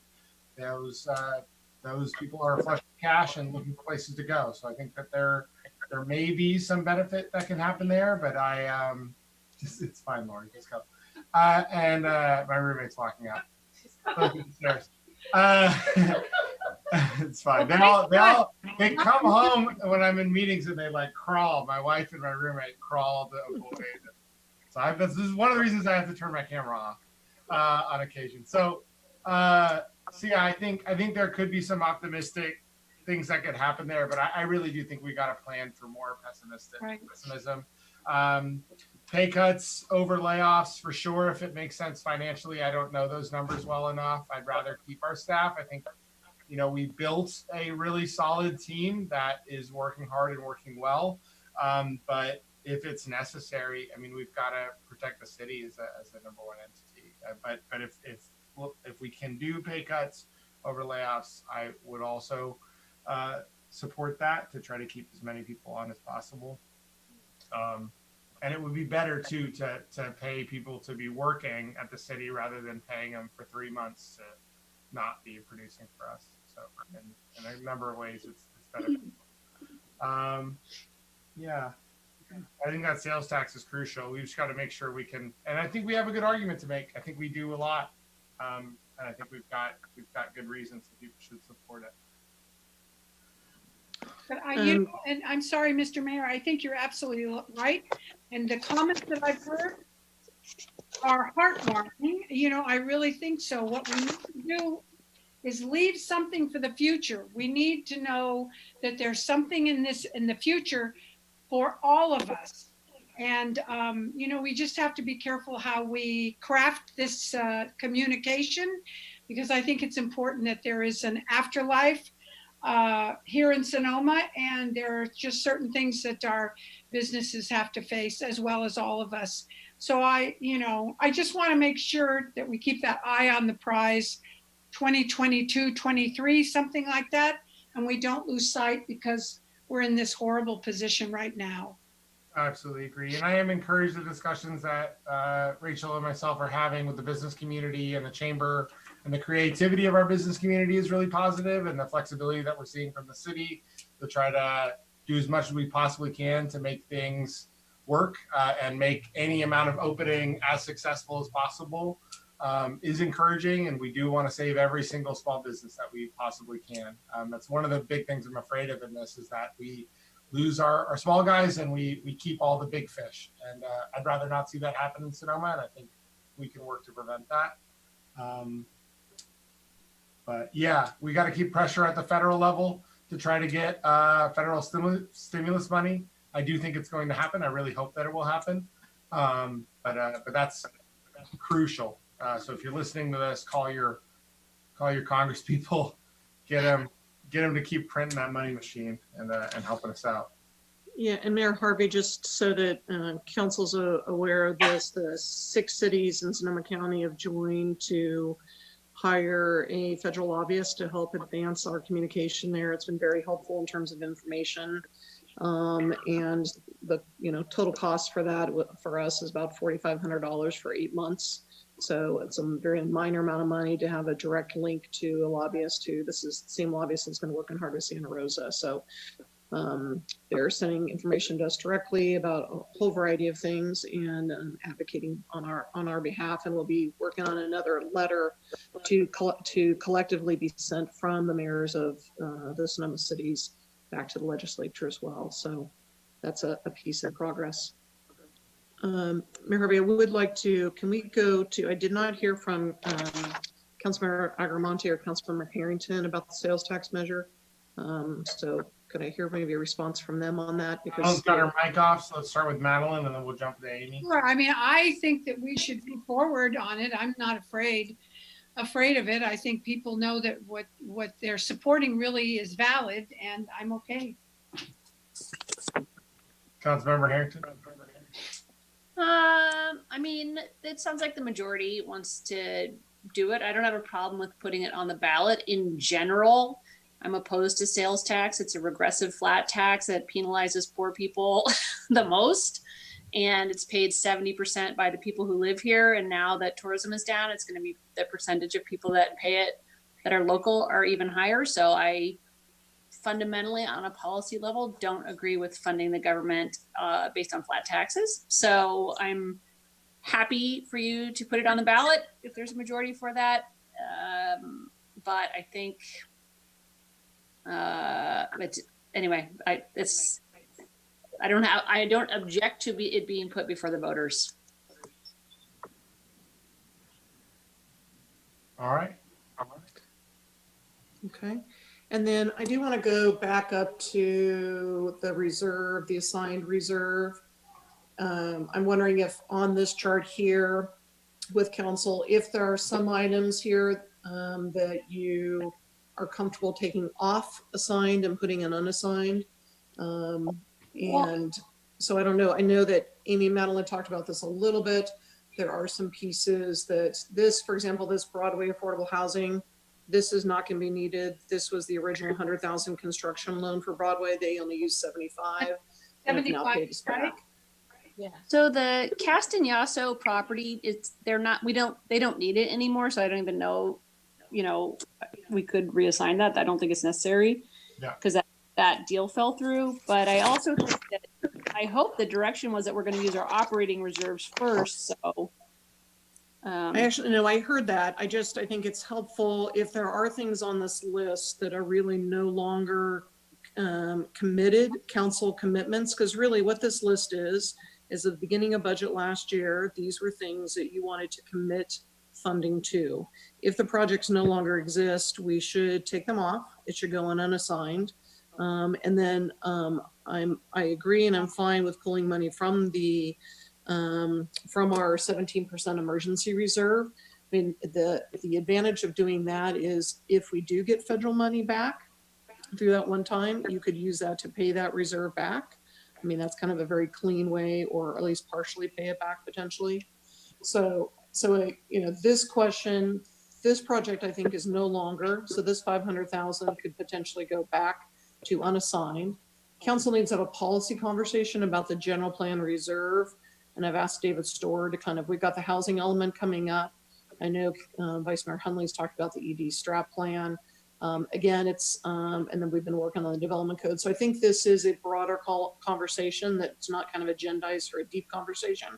[SPEAKER 1] those people are flush with cash and looking for places to go. So I think that there may be some benefit that can happen there, but it's fine, Lauren, just go. And my roommate's walking out. It's fine. They come home when I'm in meetings and they crawl. My wife and my roommate crawl to avoid it. So this is one of the reasons I have to turn my camera off on occasion. So yeah, I think there could be some optimistic things that could happen there, but I really do think we got to plan for more pessimism. Pay cuts over layoffs for sure, if it makes sense financially. I don't know those numbers well enough. I'd rather keep our staff. I think, you know, we built a really solid team that is working hard and working well. But if it's necessary, I mean, we've got to protect the city as a number one entity. But if we can do pay cuts over layoffs, I would also support that to try to keep as many people on as possible. And it would be better too to pay people to be working at the city rather than paying them for 3 months to not be producing for us. So in a number of ways, it's better. Yeah, I think that sales tax is crucial. We've just got to make sure we can, and I think we have a good argument to make. I think we do a lot, and I think we've got good reasons that people should support it.
[SPEAKER 4] But you know, and I'm sorry, Mr. Mayor, I think you're absolutely right. And the comments that I've heard are heartwarming. You know, I really think so. What we need to do is leave something for the future. We need to know that there's something in the future for all of us. And, you know, we just have to be careful how we craft this communication, because I think it's important that there is an afterlife here in Sonoma, and there are just certain things that our businesses have to face, as well as all of us. So I just want to make sure that we keep that eye on the prize, 2022, 23, something like that, and we don't lose sight, because we're in this horrible position right now.
[SPEAKER 1] I absolutely agree. And I am encouraged the discussions that Rachel and myself are having with the business community and the chamber, and the creativity of our business community is really positive, and the flexibility that we're seeing from the city to try to do as much as we possibly can to make things work and make any amount of opening as successful as possible is encouraging. And we do want to save every single small business that we possibly can. That's one of the big things I'm afraid of in this, is that we lose our small guys and we keep all the big fish. And I'd rather not see that happen in Sonoma, and I think we can work to prevent that. But yeah, we got to keep pressure at the federal level to try to get federal stimulus money. I do think it's going to happen. I really hope that it will happen. But that's crucial. So if you're listening to this, call your Congress people, get them to keep printing that money machine and helping us out.
[SPEAKER 2] Yeah, and Mayor Harvey, just so that council's aware of this, the 6 cities in Sonoma County have joined to hire a federal lobbyist to help advance our communication there. It's been very helpful in terms of information. And the total cost for that for us is about $4,500 for 8 months. So it's a very minor amount of money to have a direct link to a lobbyist who, this is the same lobbyist that's going to work in Harvey Santa Rosa. So they're sending information to us directly about a whole variety of things and advocating on our behalf. And we'll be working on another letter to collectively be sent from the mayors of the Sonoma cities back to the legislature as well. So that's a piece of progress. Mayor Harvey, I would like to, can we go to, I did not hear from Councilmember Agramonte or Councilmember Harrington about the sales tax measure. So could I hear maybe a response from them on that? Because
[SPEAKER 1] Madeline's got her mic off, so let's start with Madeline and then we'll jump to Amy.
[SPEAKER 4] Sure. I mean, I think that we should move forward on it. I'm not afraid of it. I think people know that what they're supporting really is valid, and I'm okay.
[SPEAKER 1] Councilmember Harrington.
[SPEAKER 6] I mean, it sounds like the majority wants to do it. I don't have a problem with putting it on the ballot. In general, I'm opposed to sales tax. It's a regressive flat tax that penalizes poor people the most. And it's paid 70% by the people who live here. And now that tourism is down, it's going to be the percentage of people that pay it that are local are even higher. So I fundamentally, on a policy level, don't agree with funding the government based on flat taxes. So I'm happy for you to put it on the ballot if there's a majority for that. But I think, but anyway, I don't object to it being put before the voters.
[SPEAKER 1] All right.
[SPEAKER 2] Okay. And then I do want to go back up to the reserve, the assigned reserve. I'm wondering if on this chart here with council, if there are some items here that you are comfortable taking off assigned and putting in unassigned. And so I don't know. I know that Amy and Madeline talked about this a little bit. There are some pieces that this, for example, this Broadway affordable housing, this is not going to be needed. This was the original 100,000 construction loan for Broadway. They only used 75.
[SPEAKER 4] 75, right?
[SPEAKER 6] Yeah. So the Castañaso property, they don't need it anymore. So I don't even know, we could reassign that. I don't think it's necessary.
[SPEAKER 1] Yeah.
[SPEAKER 6] Because that deal fell through. But I also think that I hope the direction was that we're going to use our operating reserves first. So
[SPEAKER 2] I actually know I heard that. I think it's helpful if there are things on this list that are really no longer committed council commitments, because really what this list is at the beginning of budget last year, these were things that you wanted to commit funding to. If the projects no longer exist, we should take them off. It should go in unassigned. And then I agree, and I'm fine with pulling money from the from our 17% emergency reserve. I mean, the advantage of doing that is if we do get federal money back through that one time, you could use that to pay that reserve back. I mean, that's kind of a very clean way, or at least partially pay it back potentially. So this question, this project I think is no longer, so this 500,000 could potentially go back to unassigned. Council needs to have a policy conversation about the general plan reserve. And I've asked David Storr to we've got the housing element coming up. I know Vice Mayor Hunley's talked about the ED strap plan. Again, and then we've been working on the development code. So I think this is a broader conversation that's not kind of agendized for a deep conversation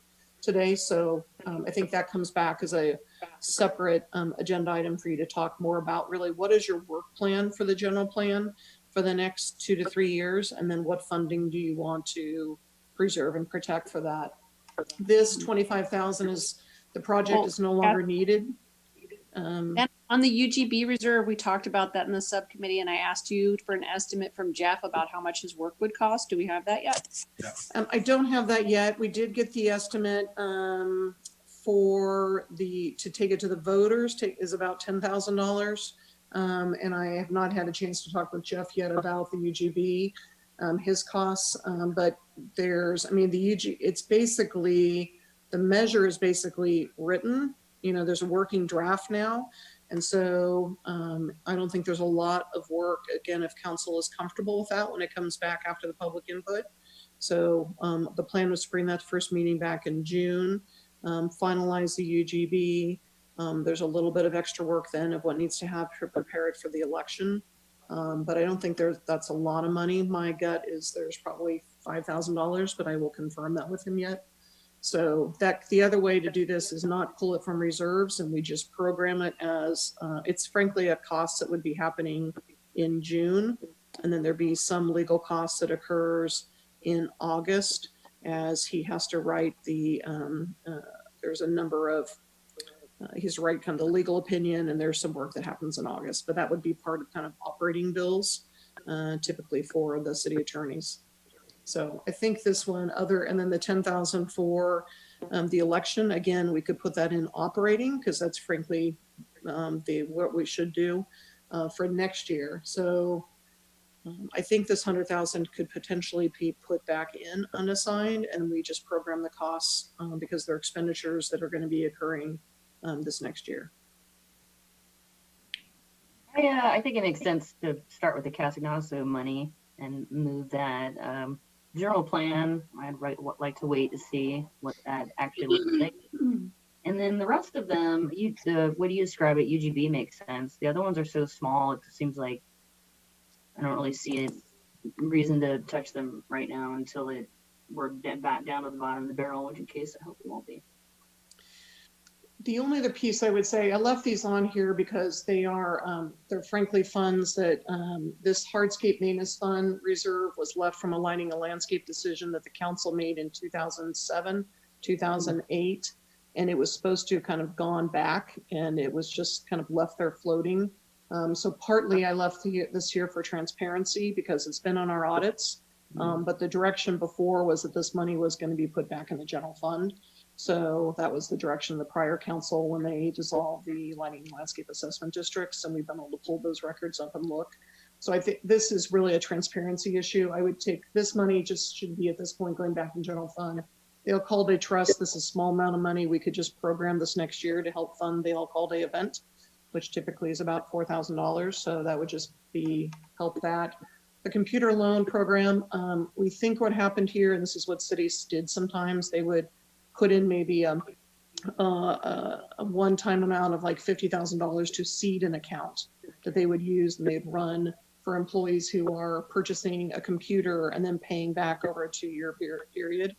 [SPEAKER 2] today. So I think that comes back as a separate agenda item for you to talk more about really what is your work plan for the general plan for the next 2 to 3 years, and then what funding do you want to preserve and protect for that. This 25,000 is, the project is no longer needed.
[SPEAKER 6] And on the UGB reserve, we talked about that in the subcommittee, and I asked you for an estimate from Jeff about how much his work would cost. Do we have that yet?
[SPEAKER 1] Yeah.
[SPEAKER 2] I don't have that yet. We did get the estimate for to take it to the voters is about $10,000. And I have not had a chance to talk with Jeff yet about the UGB, his costs. But it's basically, the measure is basically written. There's a working draft now. And so I don't think there's a lot of work, again, if council is comfortable with that when it comes back after the public input. So the plan was to bring that first meeting back in June, finalize the UGB. There's a little bit of extra work then of what needs to happen to prepare it for the election. But I don't think that's a lot of money. My gut is there's probably $5,000, but I will confirm that with him yet. So the other way to do this is not pull it from reserves, and we just program it as it's frankly a cost that would be happening in June. And then there'd be some legal costs that occurs in August as he has to write there's a number of, he's write kind of the legal opinion, and there's some work that happens in August, but that would be part of kind of operating bills typically for the city attorneys. So I think this one and then the 10,000 for the election, again, we could put that in operating because that's frankly what we should do for next year. So I think this 100,000 could potentially be put back in unassigned, and we just program the costs because they're expenditures that are going to be occurring this next year.
[SPEAKER 11] I think it makes sense to start with the Castañaso money and move that. General plan, I'd like to wait to see what that actually looks like. And then the rest of them, the way you describe it, UGB makes sense. The other ones are so small, it seems like I don't really see a reason to touch them right now until we're back down to the bottom of the barrel, which in case I hope it won't be.
[SPEAKER 2] The only other piece I would say, I left these on here because they're frankly funds that this hardscape maintenance fund reserve was left from aligning a landscape decision that the council made in 2007, 2008. And it was supposed to have kind of gone back, and it was just kind of left there floating So partly I left this year for transparency because it's been on our audits. But the direction before was that this money was going to be put back in the general fund. So that was the direction of the prior council when they dissolved the lighting and landscape assessment districts, and we've been able to pull those records up and look. So I think this is really a transparency issue. I would take this money, just should be at this point going back in general fund. The El Calde Trust, this is a small amount of money. We could just program this next year to help fund the El Calde event, which typically is about $4,000. So that would just be help that. The computer loan program, we think what happened here, and this is what cities did sometimes, they would put in maybe a one-time amount of like $50,000 to seed an account that they would use, and they'd run for employees who are purchasing a computer and then paying back over a 2-year period.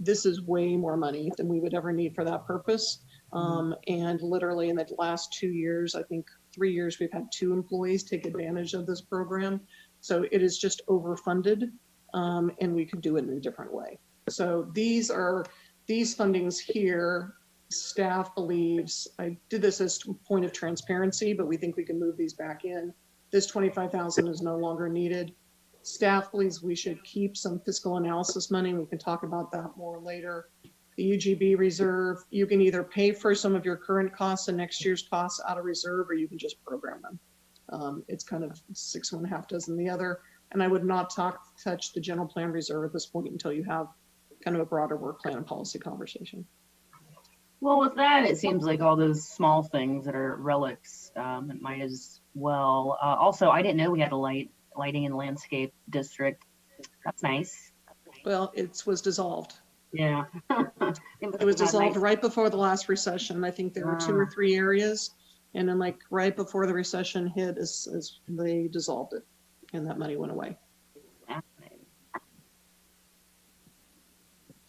[SPEAKER 2] This is way more money than we would ever need for that purpose. And literally in the last 2 years, I think 3 years, we've had 2 employees take advantage of this program. So it is just overfunded, and we could do it in a different way. So these fundings here, staff believes, I did this as a point of transparency, but we think we can move these back in. This 25,000 is no longer needed. Staff believes we should keep some fiscal analysis money. We can talk about that more later. The UGB reserve, you can either pay for some of your current costs and next year's costs out of reserve, or you can just program them. It's kind of 6 of one, half dozen the other. And I would not touch the general plan reserve at this point until you have kind of a broader work plan and policy conversation.
[SPEAKER 11] Well, with that, it seems like all those small things that are relics, it might as well. Also, I didn't know we had a lighting and landscape district. That's nice.
[SPEAKER 2] Well, it was dissolved.
[SPEAKER 11] Yeah.
[SPEAKER 2] It was dissolved right before the last recession. I think there were 2 or 3 areas. And then like right before the recession hit, as they dissolved it and that money went away.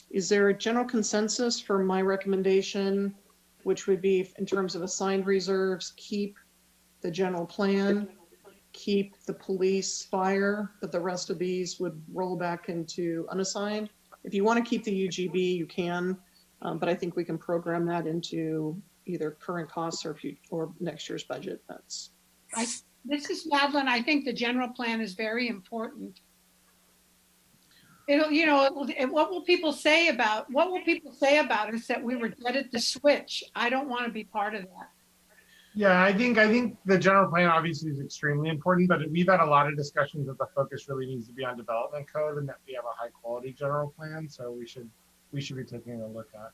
[SPEAKER 2] Is there a general consensus for my recommendation, which would be in terms of assigned reserves, keep the general plan, keep the police, fire, but the rest of these would roll back into unassigned? If you want to keep the UGB, you can, but I think we can program that into either current costs or next year's budget.
[SPEAKER 4] This is Madeline. I think the general plan is very important. What will people say about us that we were dead at the switch? I don't want to be part of that.
[SPEAKER 1] Yeah, I think the general plan obviously is extremely important, but we've had a lot of discussions that the focus really needs to be on development code and that we have a high quality general plan. So we should be taking a look at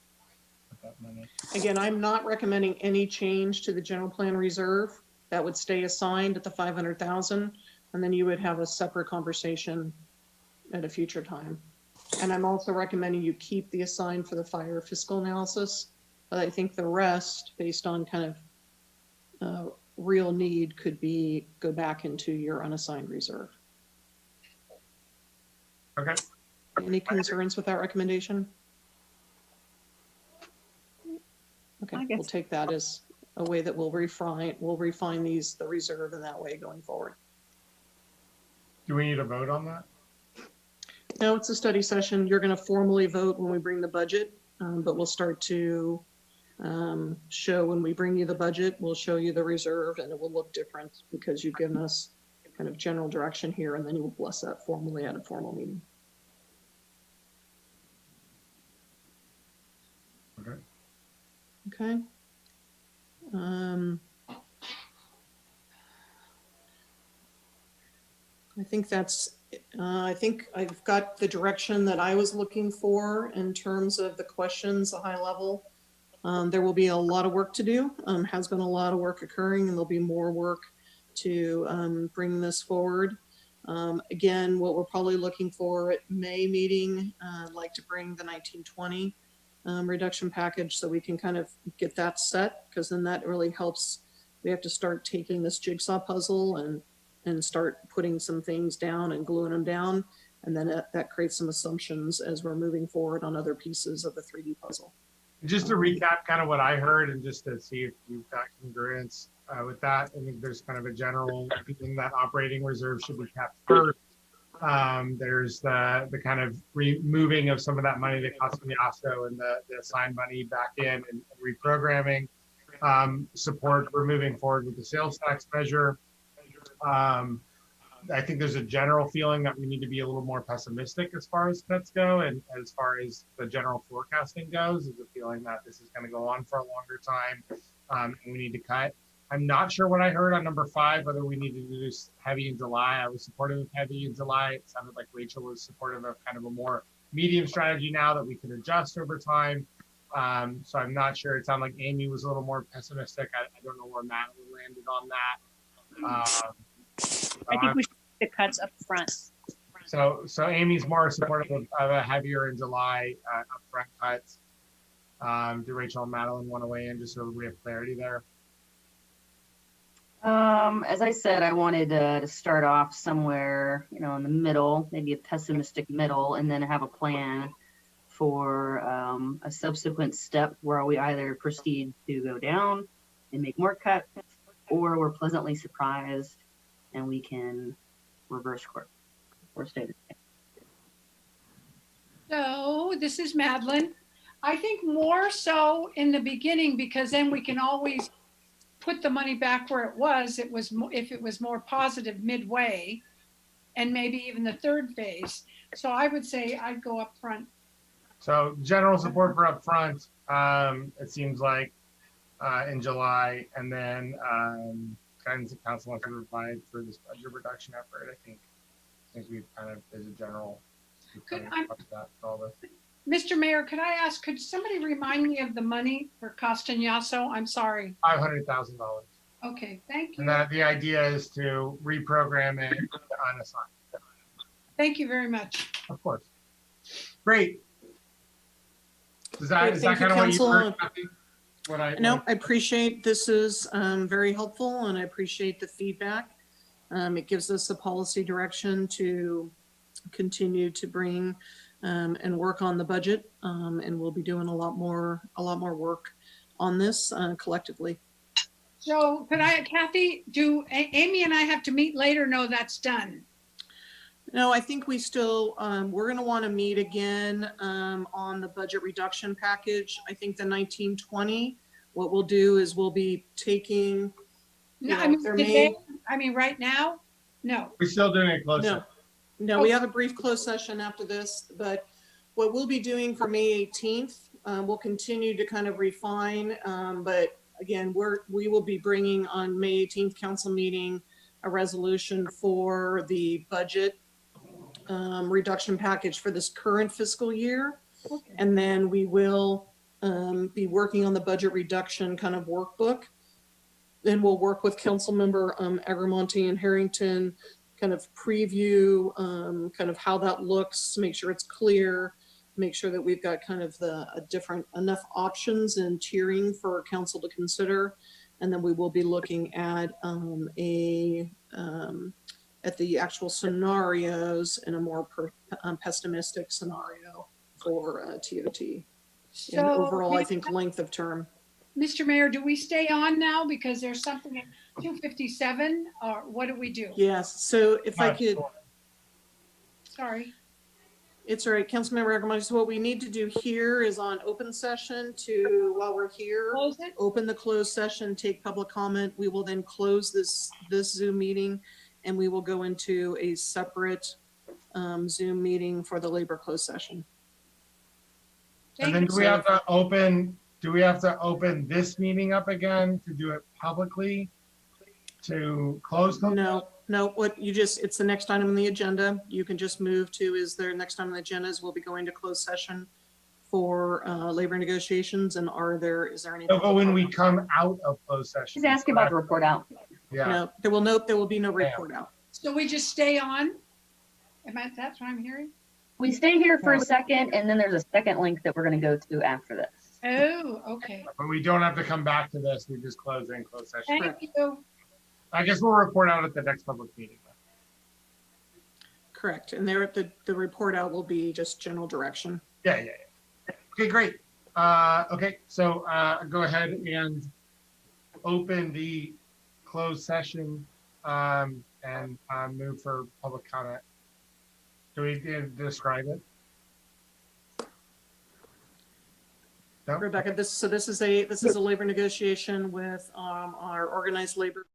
[SPEAKER 1] that money.
[SPEAKER 2] Again, I'm not recommending any change to the general plan reserve. That would stay assigned at the 500,000, and then you would have a separate conversation at a future time. And I'm also recommending you keep the assigned for the fire fiscal analysis, but I think the rest, based on kind of real need, could go back into your unassigned reserve.
[SPEAKER 1] Okay.
[SPEAKER 2] Any concerns with that recommendation? Okay, we'll take that as a way that we'll refine the reserve in that way going forward.
[SPEAKER 1] Do we need a vote on that?
[SPEAKER 2] No, it's a study session. You're going to formally vote when we bring the budget, but we'll start to show when we bring you the budget, we'll show you the reserve, and it will look different because you've given us kind of general direction here, and then you will bless that formally at a formal meeting.
[SPEAKER 1] Okay.
[SPEAKER 2] Okay. I think I've got the direction that I was looking for in terms of the questions, the high level. There will be a lot of work to do, has been a lot of work occurring, and there'll be more work to bring this forward. Again, what we're probably looking for at May meeting, I'd like to bring the 1920 reduction package so we can kind of get that set, because then that really helps. We have to start taking this jigsaw puzzle and start putting some things down and gluing them down. And then that creates some assumptions as we're moving forward on other pieces of the 3D puzzle.
[SPEAKER 1] Just to recap kind of what I heard and just to see if you've got congruence with that, I think there's kind of a general feeling that operating reserve should be kept first. There's the kind of removing of some of that money that costs me also and the assigned money back in and reprogramming. support for moving forward with the sales tax measure. I think there's a general feeling that we need to be a little more pessimistic as far as cuts go, and as far as the general forecasting goes, is a feeling that this is going to go on for a longer time, and we need to cut. I'm not sure what I heard on number 5, whether we need to do heavy in July. I was supportive of heavy in July. It sounded like Rachel was supportive of kind of a more medium strategy now that we can adjust over time. So I'm not sure. It sounded like Amy was a little more pessimistic. I don't know where Madeline landed on that.
[SPEAKER 12] I think we should do the cuts up front.
[SPEAKER 1] So Amy's more supportive of a heavier in July upfront cuts. Do Rachel and Madeline want to weigh in just so we have clarity there?
[SPEAKER 11] As I said, I wanted to start off somewhere, in the middle, maybe a pessimistic middle, and then have a plan for a subsequent step where we either proceed to go down and make more cuts, or we're pleasantly surprised and we can reverse course or stay the same.
[SPEAKER 4] So this is Madeline. I think more so in the beginning, because then we can always put the money back where it was. If it was more positive midway, and maybe even the third phase. So I would say I'd go up front.
[SPEAKER 1] So general support for upfront, it seems like in July, and then guidance and council wants to provide for this budget reduction effort. I think we've kind of, as a general, that for all this.
[SPEAKER 4] Mr. Mayor, could I ask, could somebody remind me of the money for Castañazo? I'm sorry.
[SPEAKER 1] $500,000.
[SPEAKER 4] Okay, thank you.
[SPEAKER 1] And that the idea is to reprogram it unassigned.
[SPEAKER 4] Thank you very much.
[SPEAKER 1] Of course. Great. Is that
[SPEAKER 2] Thank you,
[SPEAKER 1] kind of what you
[SPEAKER 2] Council.
[SPEAKER 1] heard? Kathy?
[SPEAKER 2] No, I appreciate this is very helpful, and I appreciate the feedback. It gives us a policy direction to continue to bring and work on the budget, and we'll be doing a lot more work on this collectively.
[SPEAKER 4] So could Kathy, do Amy and I have to meet later? No, that's done.
[SPEAKER 2] No, I think we still, we're going to want to meet again on the budget reduction package. I think the 1920, what we'll do is we'll be taking,
[SPEAKER 4] No, I mean, right now, no.
[SPEAKER 1] We're still doing it closer.
[SPEAKER 2] No, we have a brief closed session after this, but what we'll be doing for May 18th, we'll continue to kind of refine, but again, we will be bringing on May 18th council meeting a resolution for the budget reduction package for this current fiscal year. Okay. And then we will be working on the budget reduction kind of workbook. Then we'll work with council member Agramonte and Harrington, kind of preview kind of how that looks, make sure it's clear, make sure that we've got kind of enough options and tiering for council to consider. And then we will be looking at the actual scenarios in a more pessimistic scenario for TOT.
[SPEAKER 4] So
[SPEAKER 2] and overall, I think length of term.
[SPEAKER 4] Mr. Mayor, do we stay on now because there's something at 2:57, or what do we do?
[SPEAKER 2] Yes, so if I could.
[SPEAKER 4] Sorry.
[SPEAKER 2] It's all right, Councilmember Agramonte. So what we need to do here is on open session while we're here, open the closed session, take public comment. We will then close this Zoom meeting, and we will go into a separate Zoom meeting for the labor closed session.
[SPEAKER 1] And then do we have to open this meeting up again to do it publicly, to close them?
[SPEAKER 2] No, it's the next item on the agenda. You can just move to, is there next item on the agenda is we'll be going to closed session for labor negotiations, and is there any?
[SPEAKER 1] But when we come out of closed session.
[SPEAKER 11] He's asking about the report out.
[SPEAKER 1] Yeah.
[SPEAKER 2] No, there will be no report out.
[SPEAKER 4] So we just stay on? That's what I'm hearing?
[SPEAKER 11] We stay here for a second, and then there's a second link that we're going to go to after this.
[SPEAKER 4] Oh, okay.
[SPEAKER 1] But we don't have to come back to this. We just close in closed session.
[SPEAKER 4] Thank you.
[SPEAKER 1] I guess we'll report out at the next public meeting.
[SPEAKER 2] Correct. And there, the report out will be just general direction.
[SPEAKER 1] Yeah. Okay, great. Okay, so go ahead and open the closed session and move for public comment. Do we describe it? No?
[SPEAKER 2] Rebecca, this is a labor negotiation with our organized labor